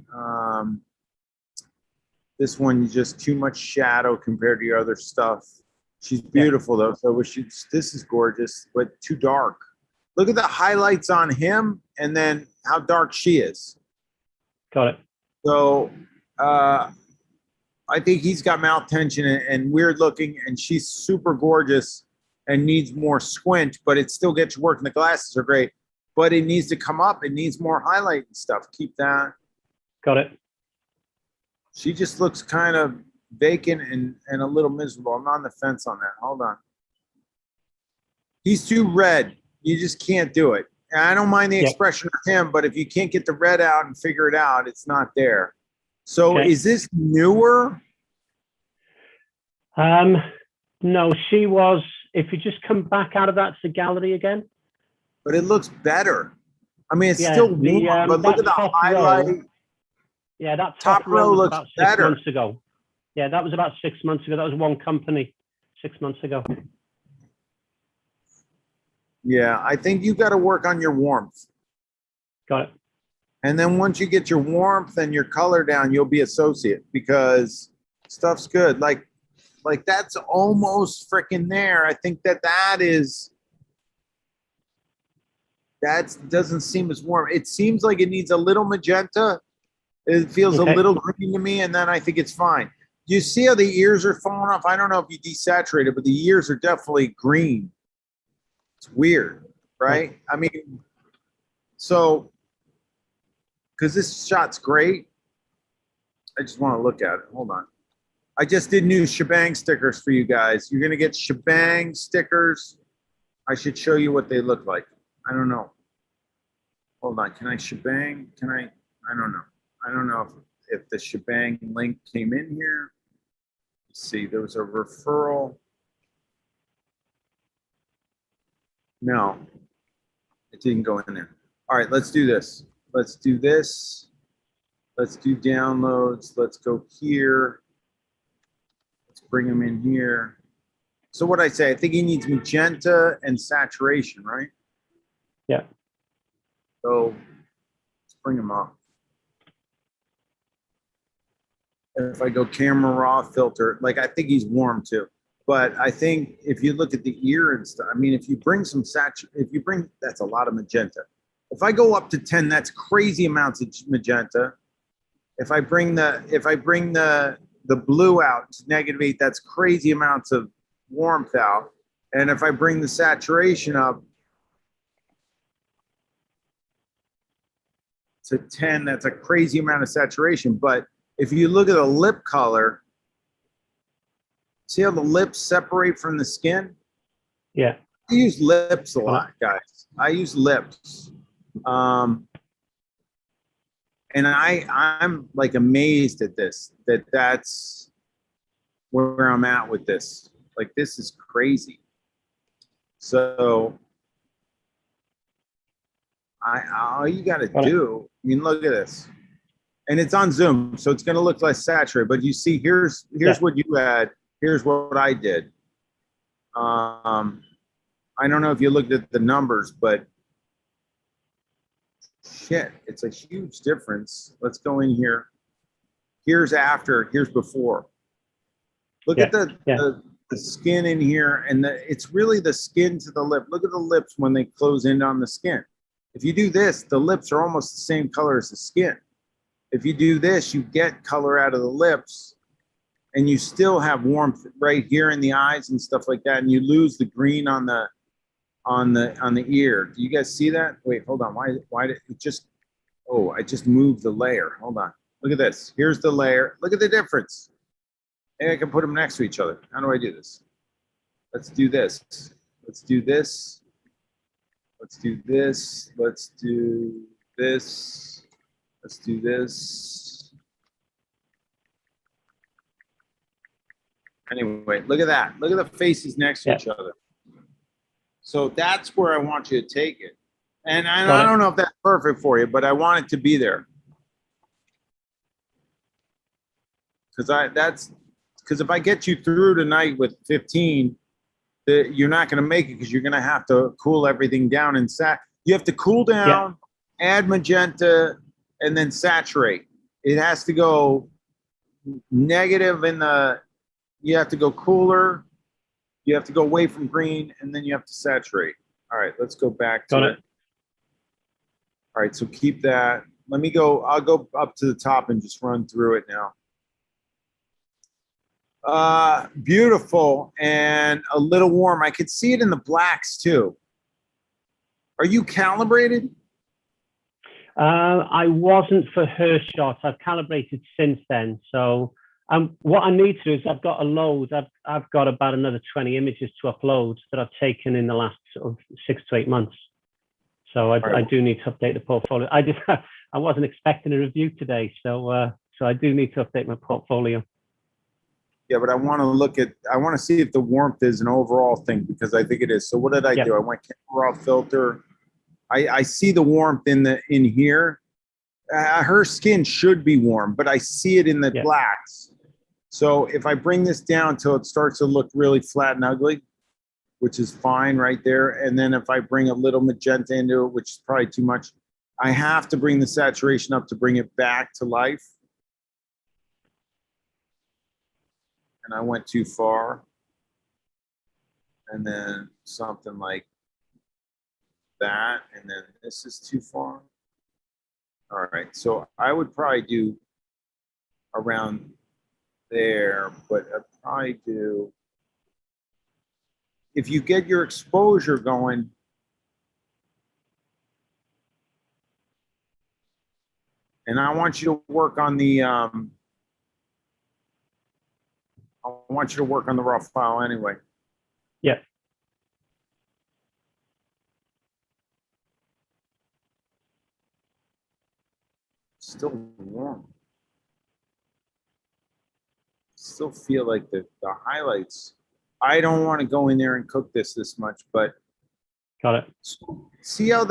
This one, just too much shadow compared to your other stuff. She's beautiful though, so this is gorgeous, but too dark. Look at the highlights on him and then how dark she is. Got it. So I think he's got mouth tension and weird looking, and she's super gorgeous and needs more squint, but it still gets you working. The glasses are great, but it needs to come up. It needs more highlight and stuff. Keep that. Got it. She just looks kind of vacant and a little miserable. I'm on the fence on that. Hold on. He's too red. You just can't do it. And I don't mind the expression of him, but if you can't get the red out and figure it out, it's not there. So is this newer? No, she was, if you just come back out of that to gallery again. But it looks better. I mean, it's still warm, but look at the highlight. Yeah, that top row looks about 6 better. months ago. Yeah, that was about 6 months ago. That was one company 6 months ago. Yeah, I think you got to work on your warmth. Got it. And then once you get your warmth and your color down, you'll be associate because stuff's good. Like that's almost freaking there. I think that doesn't seem as warm. It seems like it needs a little magenta. It feels a little green to me, and then I think it's fine. You see how the ears are falling off? I don't know if you desaturate it, but the ears are definitely green. It's weird, right? I mean, so, because this shot's great, I just want to look at it. Hold on. I just did new shebang stickers for you guys. You're going to get shebang stickers. I should show you what they look like. I don't know. Hold on. Can I shebang? I don't know. I don't know if the shebang link came in here. Let's see, there was a referral. No, it didn't go in there. All right, let's do this. Let's do this. Let's do downloads. Let's go here. Let's bring them in here. So what I say, I think he needs magenta and saturation, right? Yeah. So let's bring him up. If I go camera raw filter, like I think he's warm too. But I think if you look at the ear and stuff, I mean, if you bring some that's a lot of magenta. If I go up to 10, that's crazy amounts of magenta. If I bring the blue out to -8, that's crazy amounts of warmth out. And if I bring the saturation up to 10, that's a crazy amount of saturation. But if you look at the lip color, see how the lips separate from the skin? Yeah. I use lips a lot, guys. I use lips. And I'm like amazed at this, that's where I'm at with this. Like, this is crazy. So all you got to do, I mean, look at this. And it's on Zoom, so it's going to look less saturated. But you see, here's what you had. Here's what I did. I don't know if you looked at the numbers, but shit, it's a huge difference. Let's go in here. Here's after, here's before. Look at the skin in here, and it's really the skin to the lip. Look at the lips when they close in on the skin. If you do this, the lips are almost the same color as the skin. If you do this, you get color out of the lips, and you still have warmth right here in the eyes and stuff like that, and you lose the green on the ear. Do you guys see that? Wait, hold on. Why did it just? Oh, I just moved the layer. Hold on. Look at this. Here's the layer. Look at the difference. Maybe I can put them next to each other. How do I do this? Let's do this. Let's do this. Let's do this. Let's do this. Let's do this. Anyway, look at that. Look at the faces next to each other. So that's where I want you to take it. And I don't know if that's perfect for you, but I want it to be there. Because if I get you through tonight with 15, you're not going to make it, because you're going to have to cool everything down and you have to cool down, add magenta, and then saturate. It has to go negative you have to go cooler, you have to go away from green, and then you have to saturate. All right, let's go back to it. All right, so keep that. I'll go up to the top and just run through it now. Beautiful and a little warm. I could see it in the blacks too. Are you calibrated? I wasn't for her shot. I've calibrated since then. So what I need to do is I've got a load. I've got about another 20 images to upload that I've taken in the last sort of 6 to 8 months. So I do need to update the portfolio. I wasn't expecting a review today, so I do need to update my portfolio. Yeah, but I want to see if the warmth is an overall thing, because I think it is. So what did I do? I went camera raw filter. I see the warmth in here. Her skin should be warm, but I see it in the blacks. So if I bring this down till it starts to look really flat and ugly, which is fine right there. And then if I bring a little magenta into it, which is probably too much, I have to bring the saturation up to bring it back to life. And I went too far. And then something like that. And then this is too far. All right, so I would probably do around there, but I'd probably do, if you get your exposure going, and I want you to work on the, I want you to work on the raw file anyway. Yeah. Still warm. Still feel like the highlights. I don't want to go in there and cook this much, but got it. See how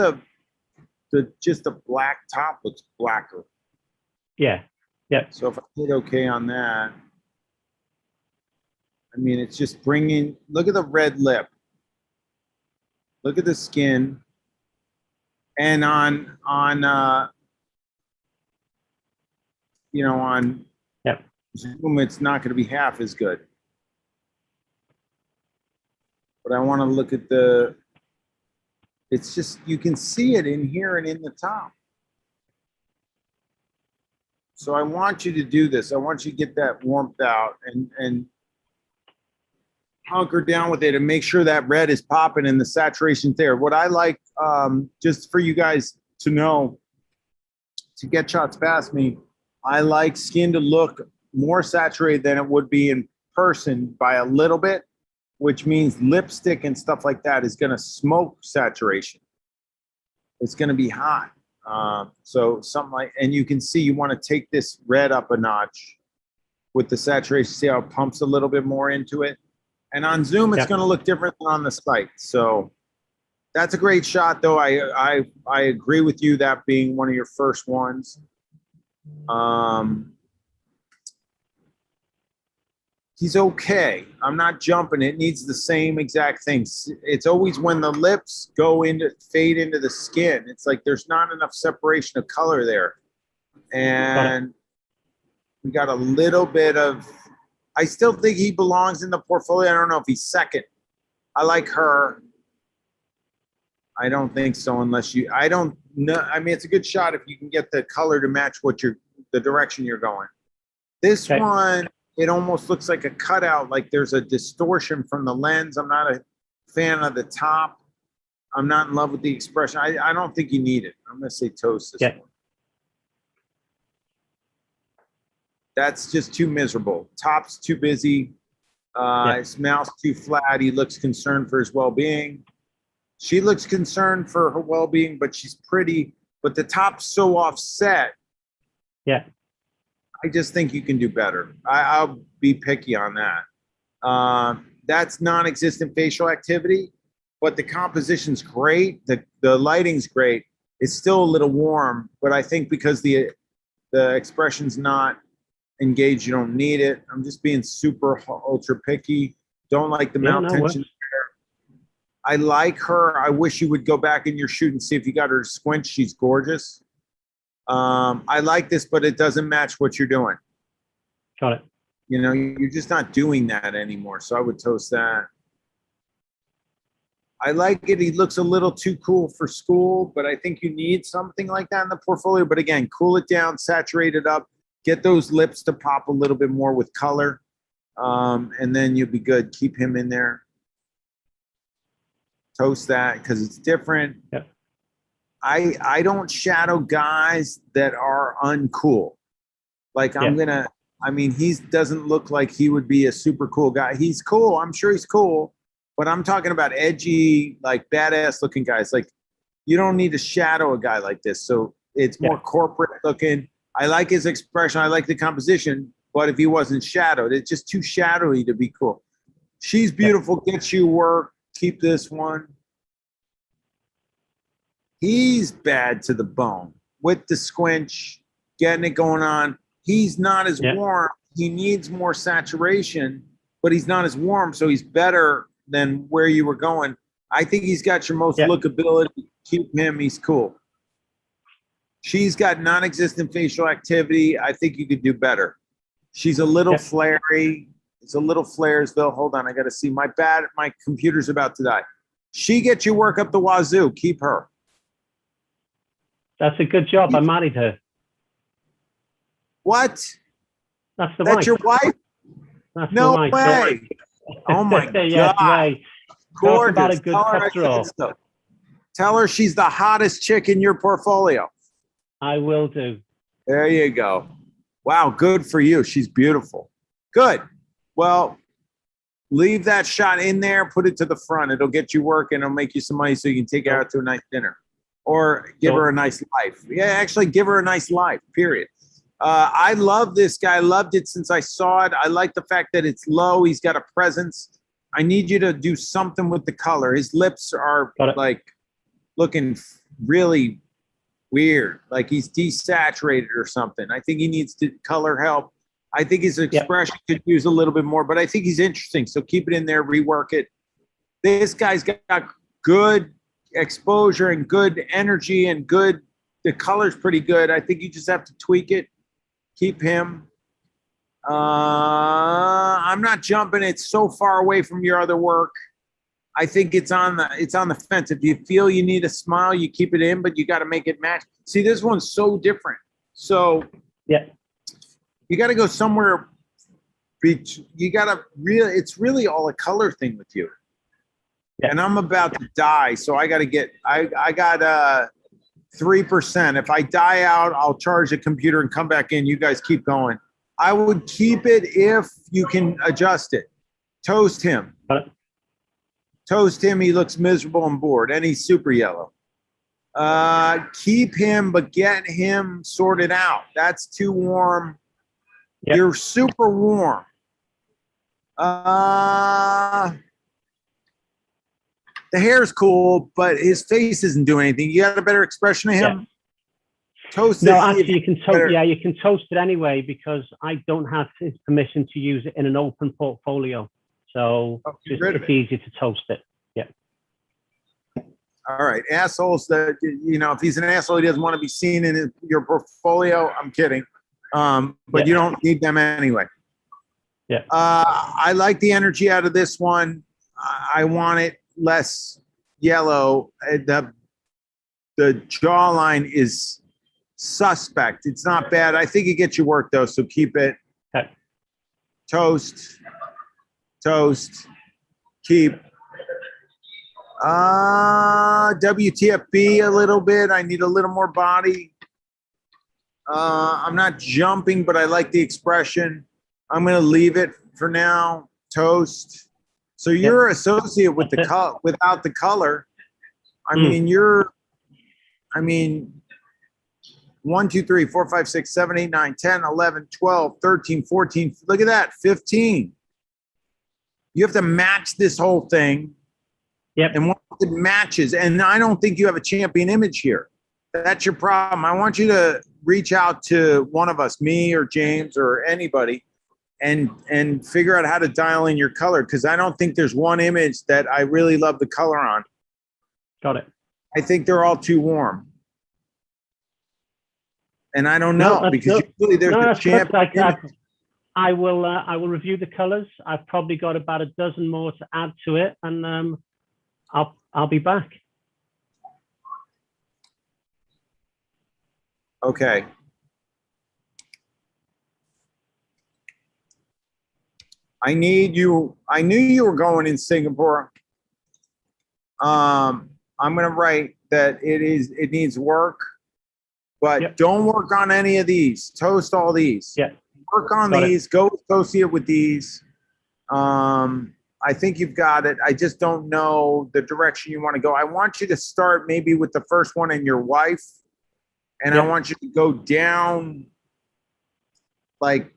just the black top looks blacker. Yeah. Yeah. So if I hit okay on that, I mean, it's just bringing, look at the red lip. Look at the skin. And on Zoom, it's not going to be half as good. But I want to look at it's just, you can see it in here and in the top. So I want you to do this. I want you to get that warmth out and hunker down with it and make sure that red is popping and the saturation's there. What I like, just for you guys to know, to get shots past me, I like skin to look more saturated than it would be in person by a little bit. which means lipstick and stuff like that is going to smoke saturation. It's going to be hot. So something like, and you can see you want to take this red up a notch with the saturation, see how it pumps a little bit more into it. And on Zoom, it's going to look different than on the site. So that's a great shot, though. I agree with you, that being one of your first ones. He's okay. I'm not jumping. It needs the same exact things. It's always when the lips fade into the skin. It's like there's not enough separation of color there. And we got a little bit of, I still think he belongs in the portfolio. I don't know if he's second. I like her. I don't think so unless you, I don't know. I mean, it's a good shot if you can get the color to match the direction you're going. This one, it almost looks like a cutout, like there's a distortion from the lens. I'm not a fan of the top. I'm not in love with the expression. I don't think you need it. I'm going to say toast this one. That's just too miserable. Top's too busy. His mouth's too flat. He looks concerned for his well-being. She looks concerned for her well-being, but she's pretty. But the top's so offset. Yeah. I just think you can do better. I'll be picky on that. That's non-existent facial activity, but the composition's great. The lighting's great. It's still a little warm, but I think because the expression's not engaged, you don't need it. I'm just being super ultra picky. Don't like the mouth tension. I like her. I wish you would go back in your shoot and see if you got her to squint. She's gorgeous. I like this, but it doesn't match what you're doing. Got it. You know, you're just not doing that anymore. So I would toast that. I like it. He looks a little too cool for school, but I think you need something like that in the portfolio. But again, cool it down, saturate it up, get those lips to pop a little bit more with color. And then you'll be good. Keep him in there. Toast that because it's different. Yep. I don't shadow guys that are uncool. Like he doesn't look like he would be a super cool guy. He's cool. I'm sure he's cool, but I'm talking about edgy, like badass looking guys. Like you don't need to shadow a guy like this. So it's more corporate looking. I like his expression. I like the composition, but if he wasn't shadowed, it's just too shadowy to be cool. She's beautiful. Gets you work. Keep this one. He's bad to the bone with the squinch, getting it going on. He's not as warm. He needs more saturation, but he's not as warm, so he's better than where you were going. I think he's got your most lookability. Keep him. He's cool. She's got non-existent facial activity. I think you could do better. She's a little flary. It's a little Flaresville. Hold on. I got to see. My computer's about to die. She gets you work up the wazoo. Keep her. That's a good job. I married her. What? That's the That's wife. your wife? That's No the wife. way. Oh my Yes, God. way. Talk about a Gorgeous. good Tell her I cholesterol. said so. Tell her she's the hottest chick in your portfolio. I will do. There you go. Wow, good for you. She's beautiful. Good. Well, leave that shot in there, put it to the front. It'll get you working. It'll make you some money so you can take her out to a nice dinner or give her a nice life. Yeah, actually give her a nice life, period. I love this guy. I loved it since I saw it. I like the fact that it's low. He's got a presence. I need you to do something with the color. His lips are like looking really weird, like he's desaturated or something. I think he needs to color help. I think his expression could use a little bit more, but I think he's interesting. So keep it in there, rework it. This guy's got good exposure and good energy and the color's pretty good. I think you just have to tweak it. Keep him. I'm not jumping. It's so far away from your other work. I think it's on the fence. If you feel you need a smile, you keep it in, but you got to make it match. See, this one's so different. So you got to go somewhere. It's really all a color thing with you. And I'm about to die, so I got to get. I got 3%. If I die out, I'll charge the computer and come back in. You guys keep going. I would keep it if you can adjust it. Toast him. Toast him. He looks miserable and bored, and he's super yellow. Keep him, but get him sorted out. That's too warm. Yep. You're super warm. The hair's cool, but his face isn't doing anything. You got a better expression of him? Toast No, it, see actually, if you can it's toast. better. Yeah, you can toast it anyway because I don't have his permission to use it in an open portfolio. So get rid of it's easy to toast it. Yeah. All right, assholes that, you know, if he's an asshole, he doesn't want to be seen in your portfolio. I'm kidding. But you don't need them anyway. Yeah. I like the energy out of this one. I want it less yellow. The jawline is suspect. It's not bad. I think it gets you work though, so keep it. Okay. Toast. Keep. WTFB a little bit. I need a little more body. I'm not jumping, but I like the expression. I'm going to leave it for now. Toast. So you're associate with the color without the color. I mean, 1, 2, 3, 4, 5, 6, 7, 8, 9, 10, 11, 12, 13, 14. Look at that. 15. You have to match this whole thing. Yep. And once it matches, and I don't think you have a champion image here. That's your problem. I want you to reach out to one of us, me or James or anybody, and figure out how to dial in your color, because I don't think there's one image that I really love the color on. Got it. I think they're all too warm. And I don't know, because usually there's a champion image. I will review the colors. I've probably got about a dozen more to add to it, and I'll be back. Okay. I need you. I knew you were going in Singapore. I'm going to write that it needs work, but don't work on any of these. Toast all these. Yeah. Work on these. Go associate with these. I think you've got it. I just don't know the direction you want to go. I want you to start maybe with the first one and your wife. And I want you to go down like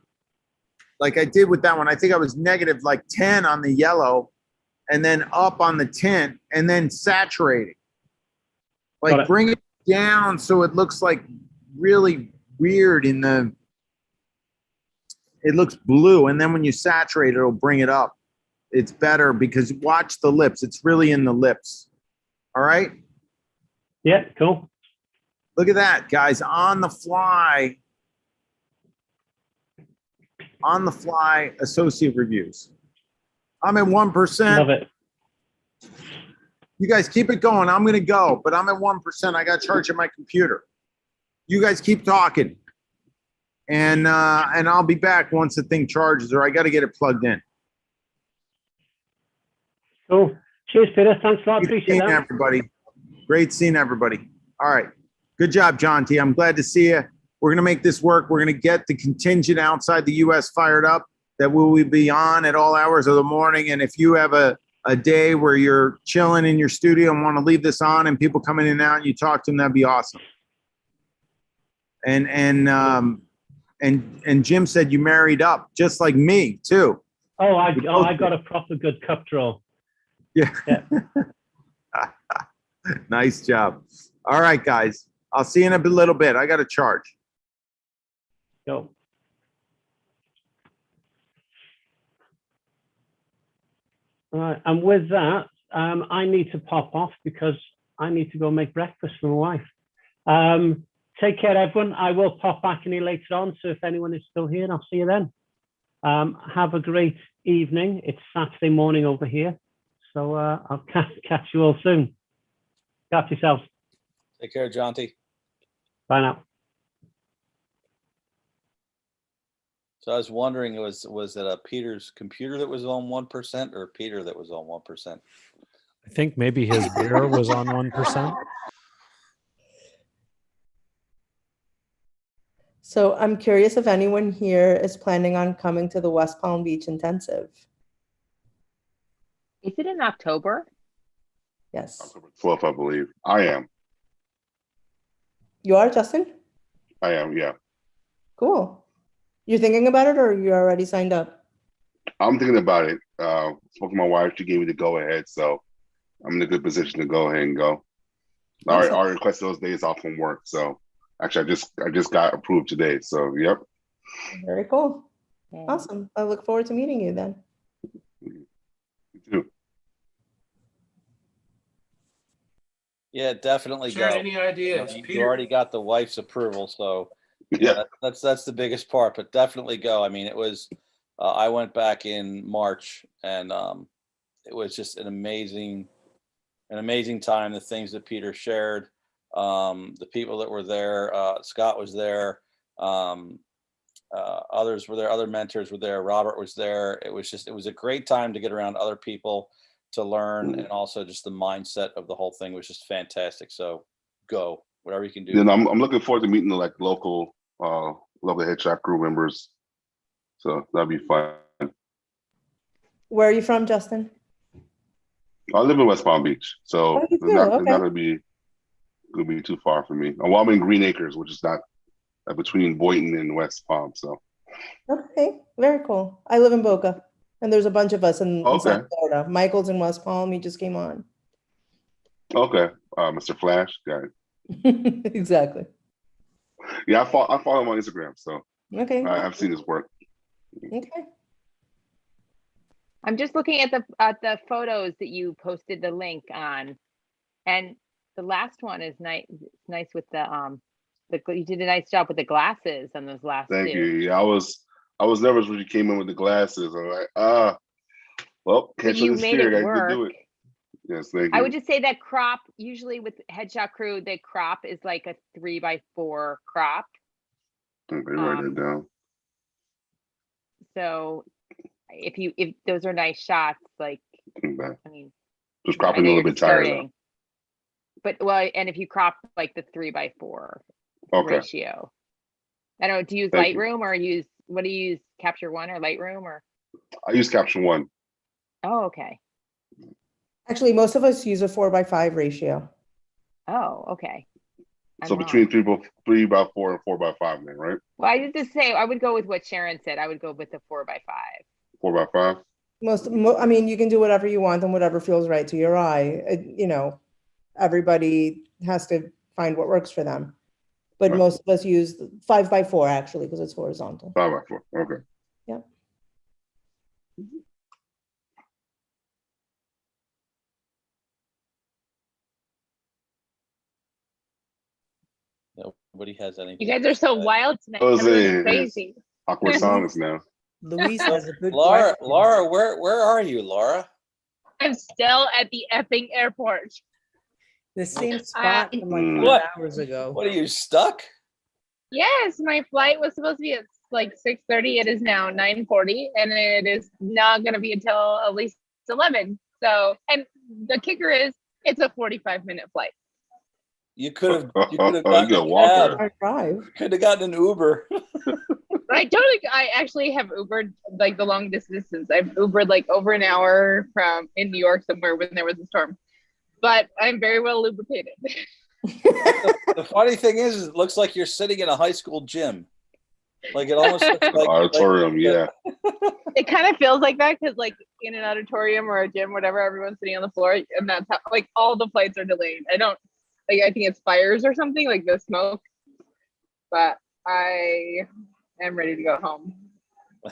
I did with that one. I think I was negative like 10 on the yellow and then up on the tint and then saturating. Like bring it down so it looks like really weird it looks blue. And then when you saturate, it'll bring it up. It's better because watch the lips. It's really in the lips. All right? Yeah, cool. Look at that, guys. On the fly, associate reviews. I'm at 1%. Love it. You guys keep it going. I'm going to go, but I'm at 1%. I got charged at my computer. You guys keep talking. And I'll be back once the thing charges, or I got to get it plugged in. Cool. Cheers, Peter. Thanks a lot. Appreciate that. Everybody. Great seeing everybody. All right. Good job, John T. I'm glad to see you. We're going to make this work. We're going to get the contingent outside the U.S. fired up that we will be on at all hours of the morning. And if you have a day where you're chilling in your studio and want to leave this on and people come in and out and you talk to them, that'd be awesome. And Jim said you married up, just like me, too. Oh, I got a proper good cup draw. Yeah. Nice job. All right, guys. I'll see you in a little bit. I got to charge. Go. All right. And with that, I need to pop off because I need to go make breakfast for my wife. Take care, everyone. I will pop back in here later on. So if anyone is still here, I'll see you then. Have a great evening. It's Saturday morning over here. So I'll catch you all soon. Catch yourselves. Take care, John T. Bye now. So I was wondering, was it Peter's computer that was on 1% or Peter that was on 1%? I think maybe his beer was on 1%. So I'm curious if anyone here is planning on coming to the West Palm Beach Intensive. Is it in October? Yes. October 12th, I believe. I am. You are, Justin? I am, yeah. Cool. You're thinking about it or you already signed up? I'm thinking about it. Spoke to my wife. She gave me the go ahead. So I'm in a good position to go ahead and go. Awesome. I requested those days off from work. So actually, I just got approved today. So, yep. Very cool. Yeah. Awesome. I look forward to meeting you then. You too. Yeah, definitely go. Sharon, any ideas? You Peter? already got the wife's approval, so Yeah. that's the biggest part. But definitely go. I mean, it was. I went back in March, and it was just an amazing time. The things that Peter shared, the people that were there. Scott was there. Others were there. Other mentors were there. Robert was there. It was a great time to get around other people, to learn, and also just the mindset of the whole thing was just fantastic. So go, whatever you can do. Then I'm looking forward to meeting the local headshot crew members. So that'd be fun. Where are you from, Justin? I live in West Palm Beach, so Oh, you it's do? not Okay. gonna be too far for me. Well, I'm in Green Acres, which is not between Boynton and West Palm. So Okay, very cool. I live in Boca, and there's a bunch of us in Okay. South Florida. Michael's in West Palm. He just came on. okay, Mr. Flash, got it. Exactly. Yeah, I follow him on Instagram, so Okay. I've seen his work. Okay. I'm just looking at the photos that you posted the link on, and the last one is nice. Nice with the you did a nice job with the glasses on those last Thank two. you. Yeah, I was nervous when you came in with the glasses. I'm like, well, But can't show you the made spirit. it I did work. do it. Yes, thank I you. would just say that crop, usually with Headshot Crew, the crop is like a 3x4 crop. Okay, write that down. So if those are nice shots, like, Okay. I mean, Just I cropping know a you're little bit just tired starting, but well, and if you crop like the 3x4 though. Okay, ratio, I don't know, do you use Thank you. Lightroom or what do you use, Capture One or Lightroom or? I use Caption One. Oh, okay. Actually, most of us use a 4:5 ratio. Oh, okay. I'm So wrong. between 3x4 and 4x5, then, right? Well, I just say I would go with what Sharon said. I would go with the 4x5. 4x5. I mean, you can do whatever you want and whatever feels right to your eye. Everybody has to find what works for them. But Right. most of us use 5x4 actually, because it's horizontal. 5x4. Okay. Yep. Nobody has any. You guys are so wild tonight. Jose Everyone's is crazy. awkward silence now. Luis has a good Laura, question. Laura, where are you, Laura? I'm still at the effing airport. The same spot from like 5 What? hours ago. What are you stuck? Yes, my flight was supposed to be at like 6:30. It is now 9:40, and it is not going to be until at least 11. So, and the kicker is, it's a 45-minute flight. You could have You gotten got a Walker. cab. Drive. Could have gotten an Uber. I actually have Ubered like the long distance. I've Ubered like over an hour from in New York somewhere when there was a storm. But I'm very well lubricated. The funny thing is, it looks like you're sitting in a high school gym. Like it almost looks like Auditorium, yeah. It kind of feels like that because like in an auditorium or a gym, whatever, everyone's sitting on the floor, and that's how like all the flights are delayed. I think it's fires or something, like the smoke. But I am ready to go home.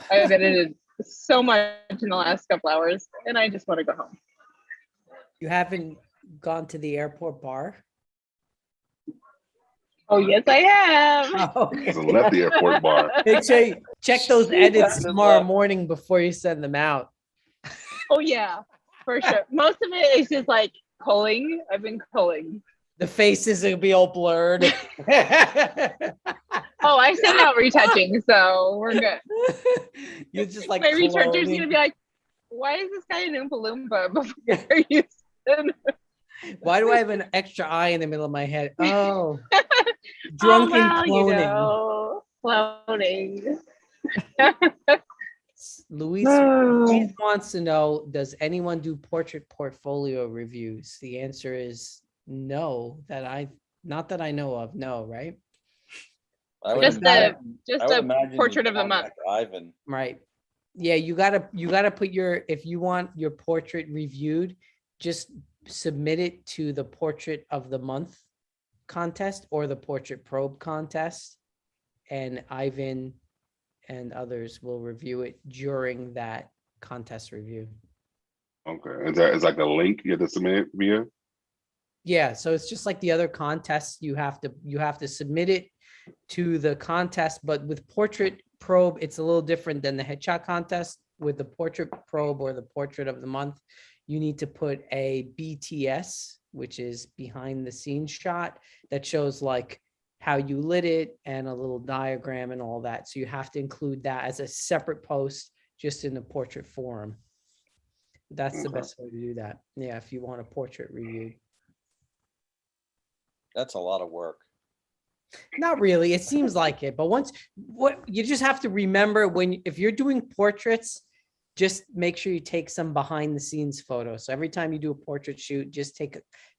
I've edited so much in the last couple hours, and I just want to go home. You haven't gone to the airport bar? Oh yes, I have. Oh, Hasn't left the airport bar. make sure you check those edits Hasn't tomorrow left. morning before you send them out. Oh yeah, for sure. Most of it is just like culling. I've been culling. The faces will be all blurred. Oh, I sent out retouching, so we're good. You're just like My retoucher's cloning. gonna be like, "Why is this guy an Oompa Loompa?" Before you send. Why do I have an extra eye in the middle of my head? Oh, drunken Oh, well, cloning. cloning. Luis wants to know, does anyone do portrait portfolio reviews? The answer is no, not that I know of, no, right? I would Just imagine- just I would a imagine you portrait of the month. contact Ivan. Right. Yeah, you gotta put if you want your portrait reviewed, just submit it to the portrait of the month contest or the portrait probe contest. And Ivan and others will review it during that contest review. Okay, is like a link you have to submit it via? Yeah, so it's just like the other contests. You have to submit it to the contest, but with portrait probe, it's a little different than the headshot contest. With the portrait probe or the portrait of the month, you need to put a BTS, which is behind the scenes shot, that shows like how you lit it and a little diagram and all that. So you have to include that as a separate post just in the portrait forum. That's the best way to do that. Yeah, if you want a portrait reviewed. That's a lot of work. Not really. It seems like it, but what you just have to remember if you're doing portraits, just make sure you take some behind the scenes photos. So every time you do a portrait shoot, just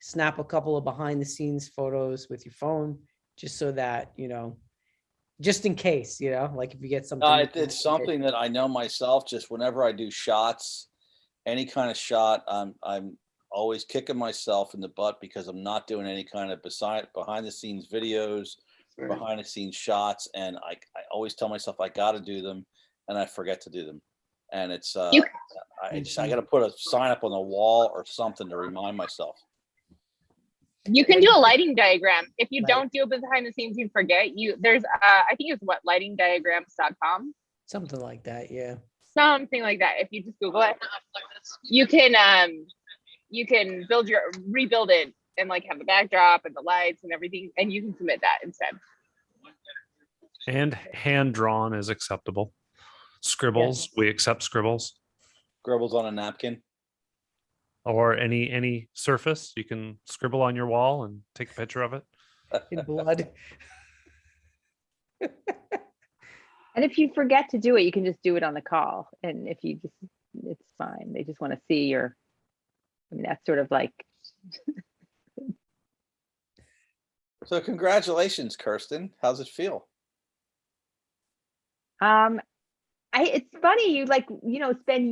snap a couple of behind the scenes photos with your phone, just so that, just in case, like if you get something. It's something that I know myself, just whenever I do shots, any kind of shot, I'm always kicking myself in the butt because I'm not doing any kind of behind the scenes videos, behind the scenes shots. And I always tell myself I got to do them and I forget to do them. And it's, I got to put a sign up on the wall or something to remind myself. You can do a lighting diagram. If you don't do it behind the scenes, you forget. There's I think it's lightingdiagrams.com. Something like that, yeah. Something like that. If you just Google it, you can rebuild it and like have the backdrop and the lights and everything, and you can submit that instead. And hand drawn is acceptable. Scribbles, we accept scribbles. Scribbles on a napkin. Or any surface, you can scribble on your wall and take a picture of it. In blood. And if you forget to do it, you can just do it on the call. And if you it's fine. They just want to see that's sort of like. So congratulations, Kirsten. How's it feel? It's funny, you spend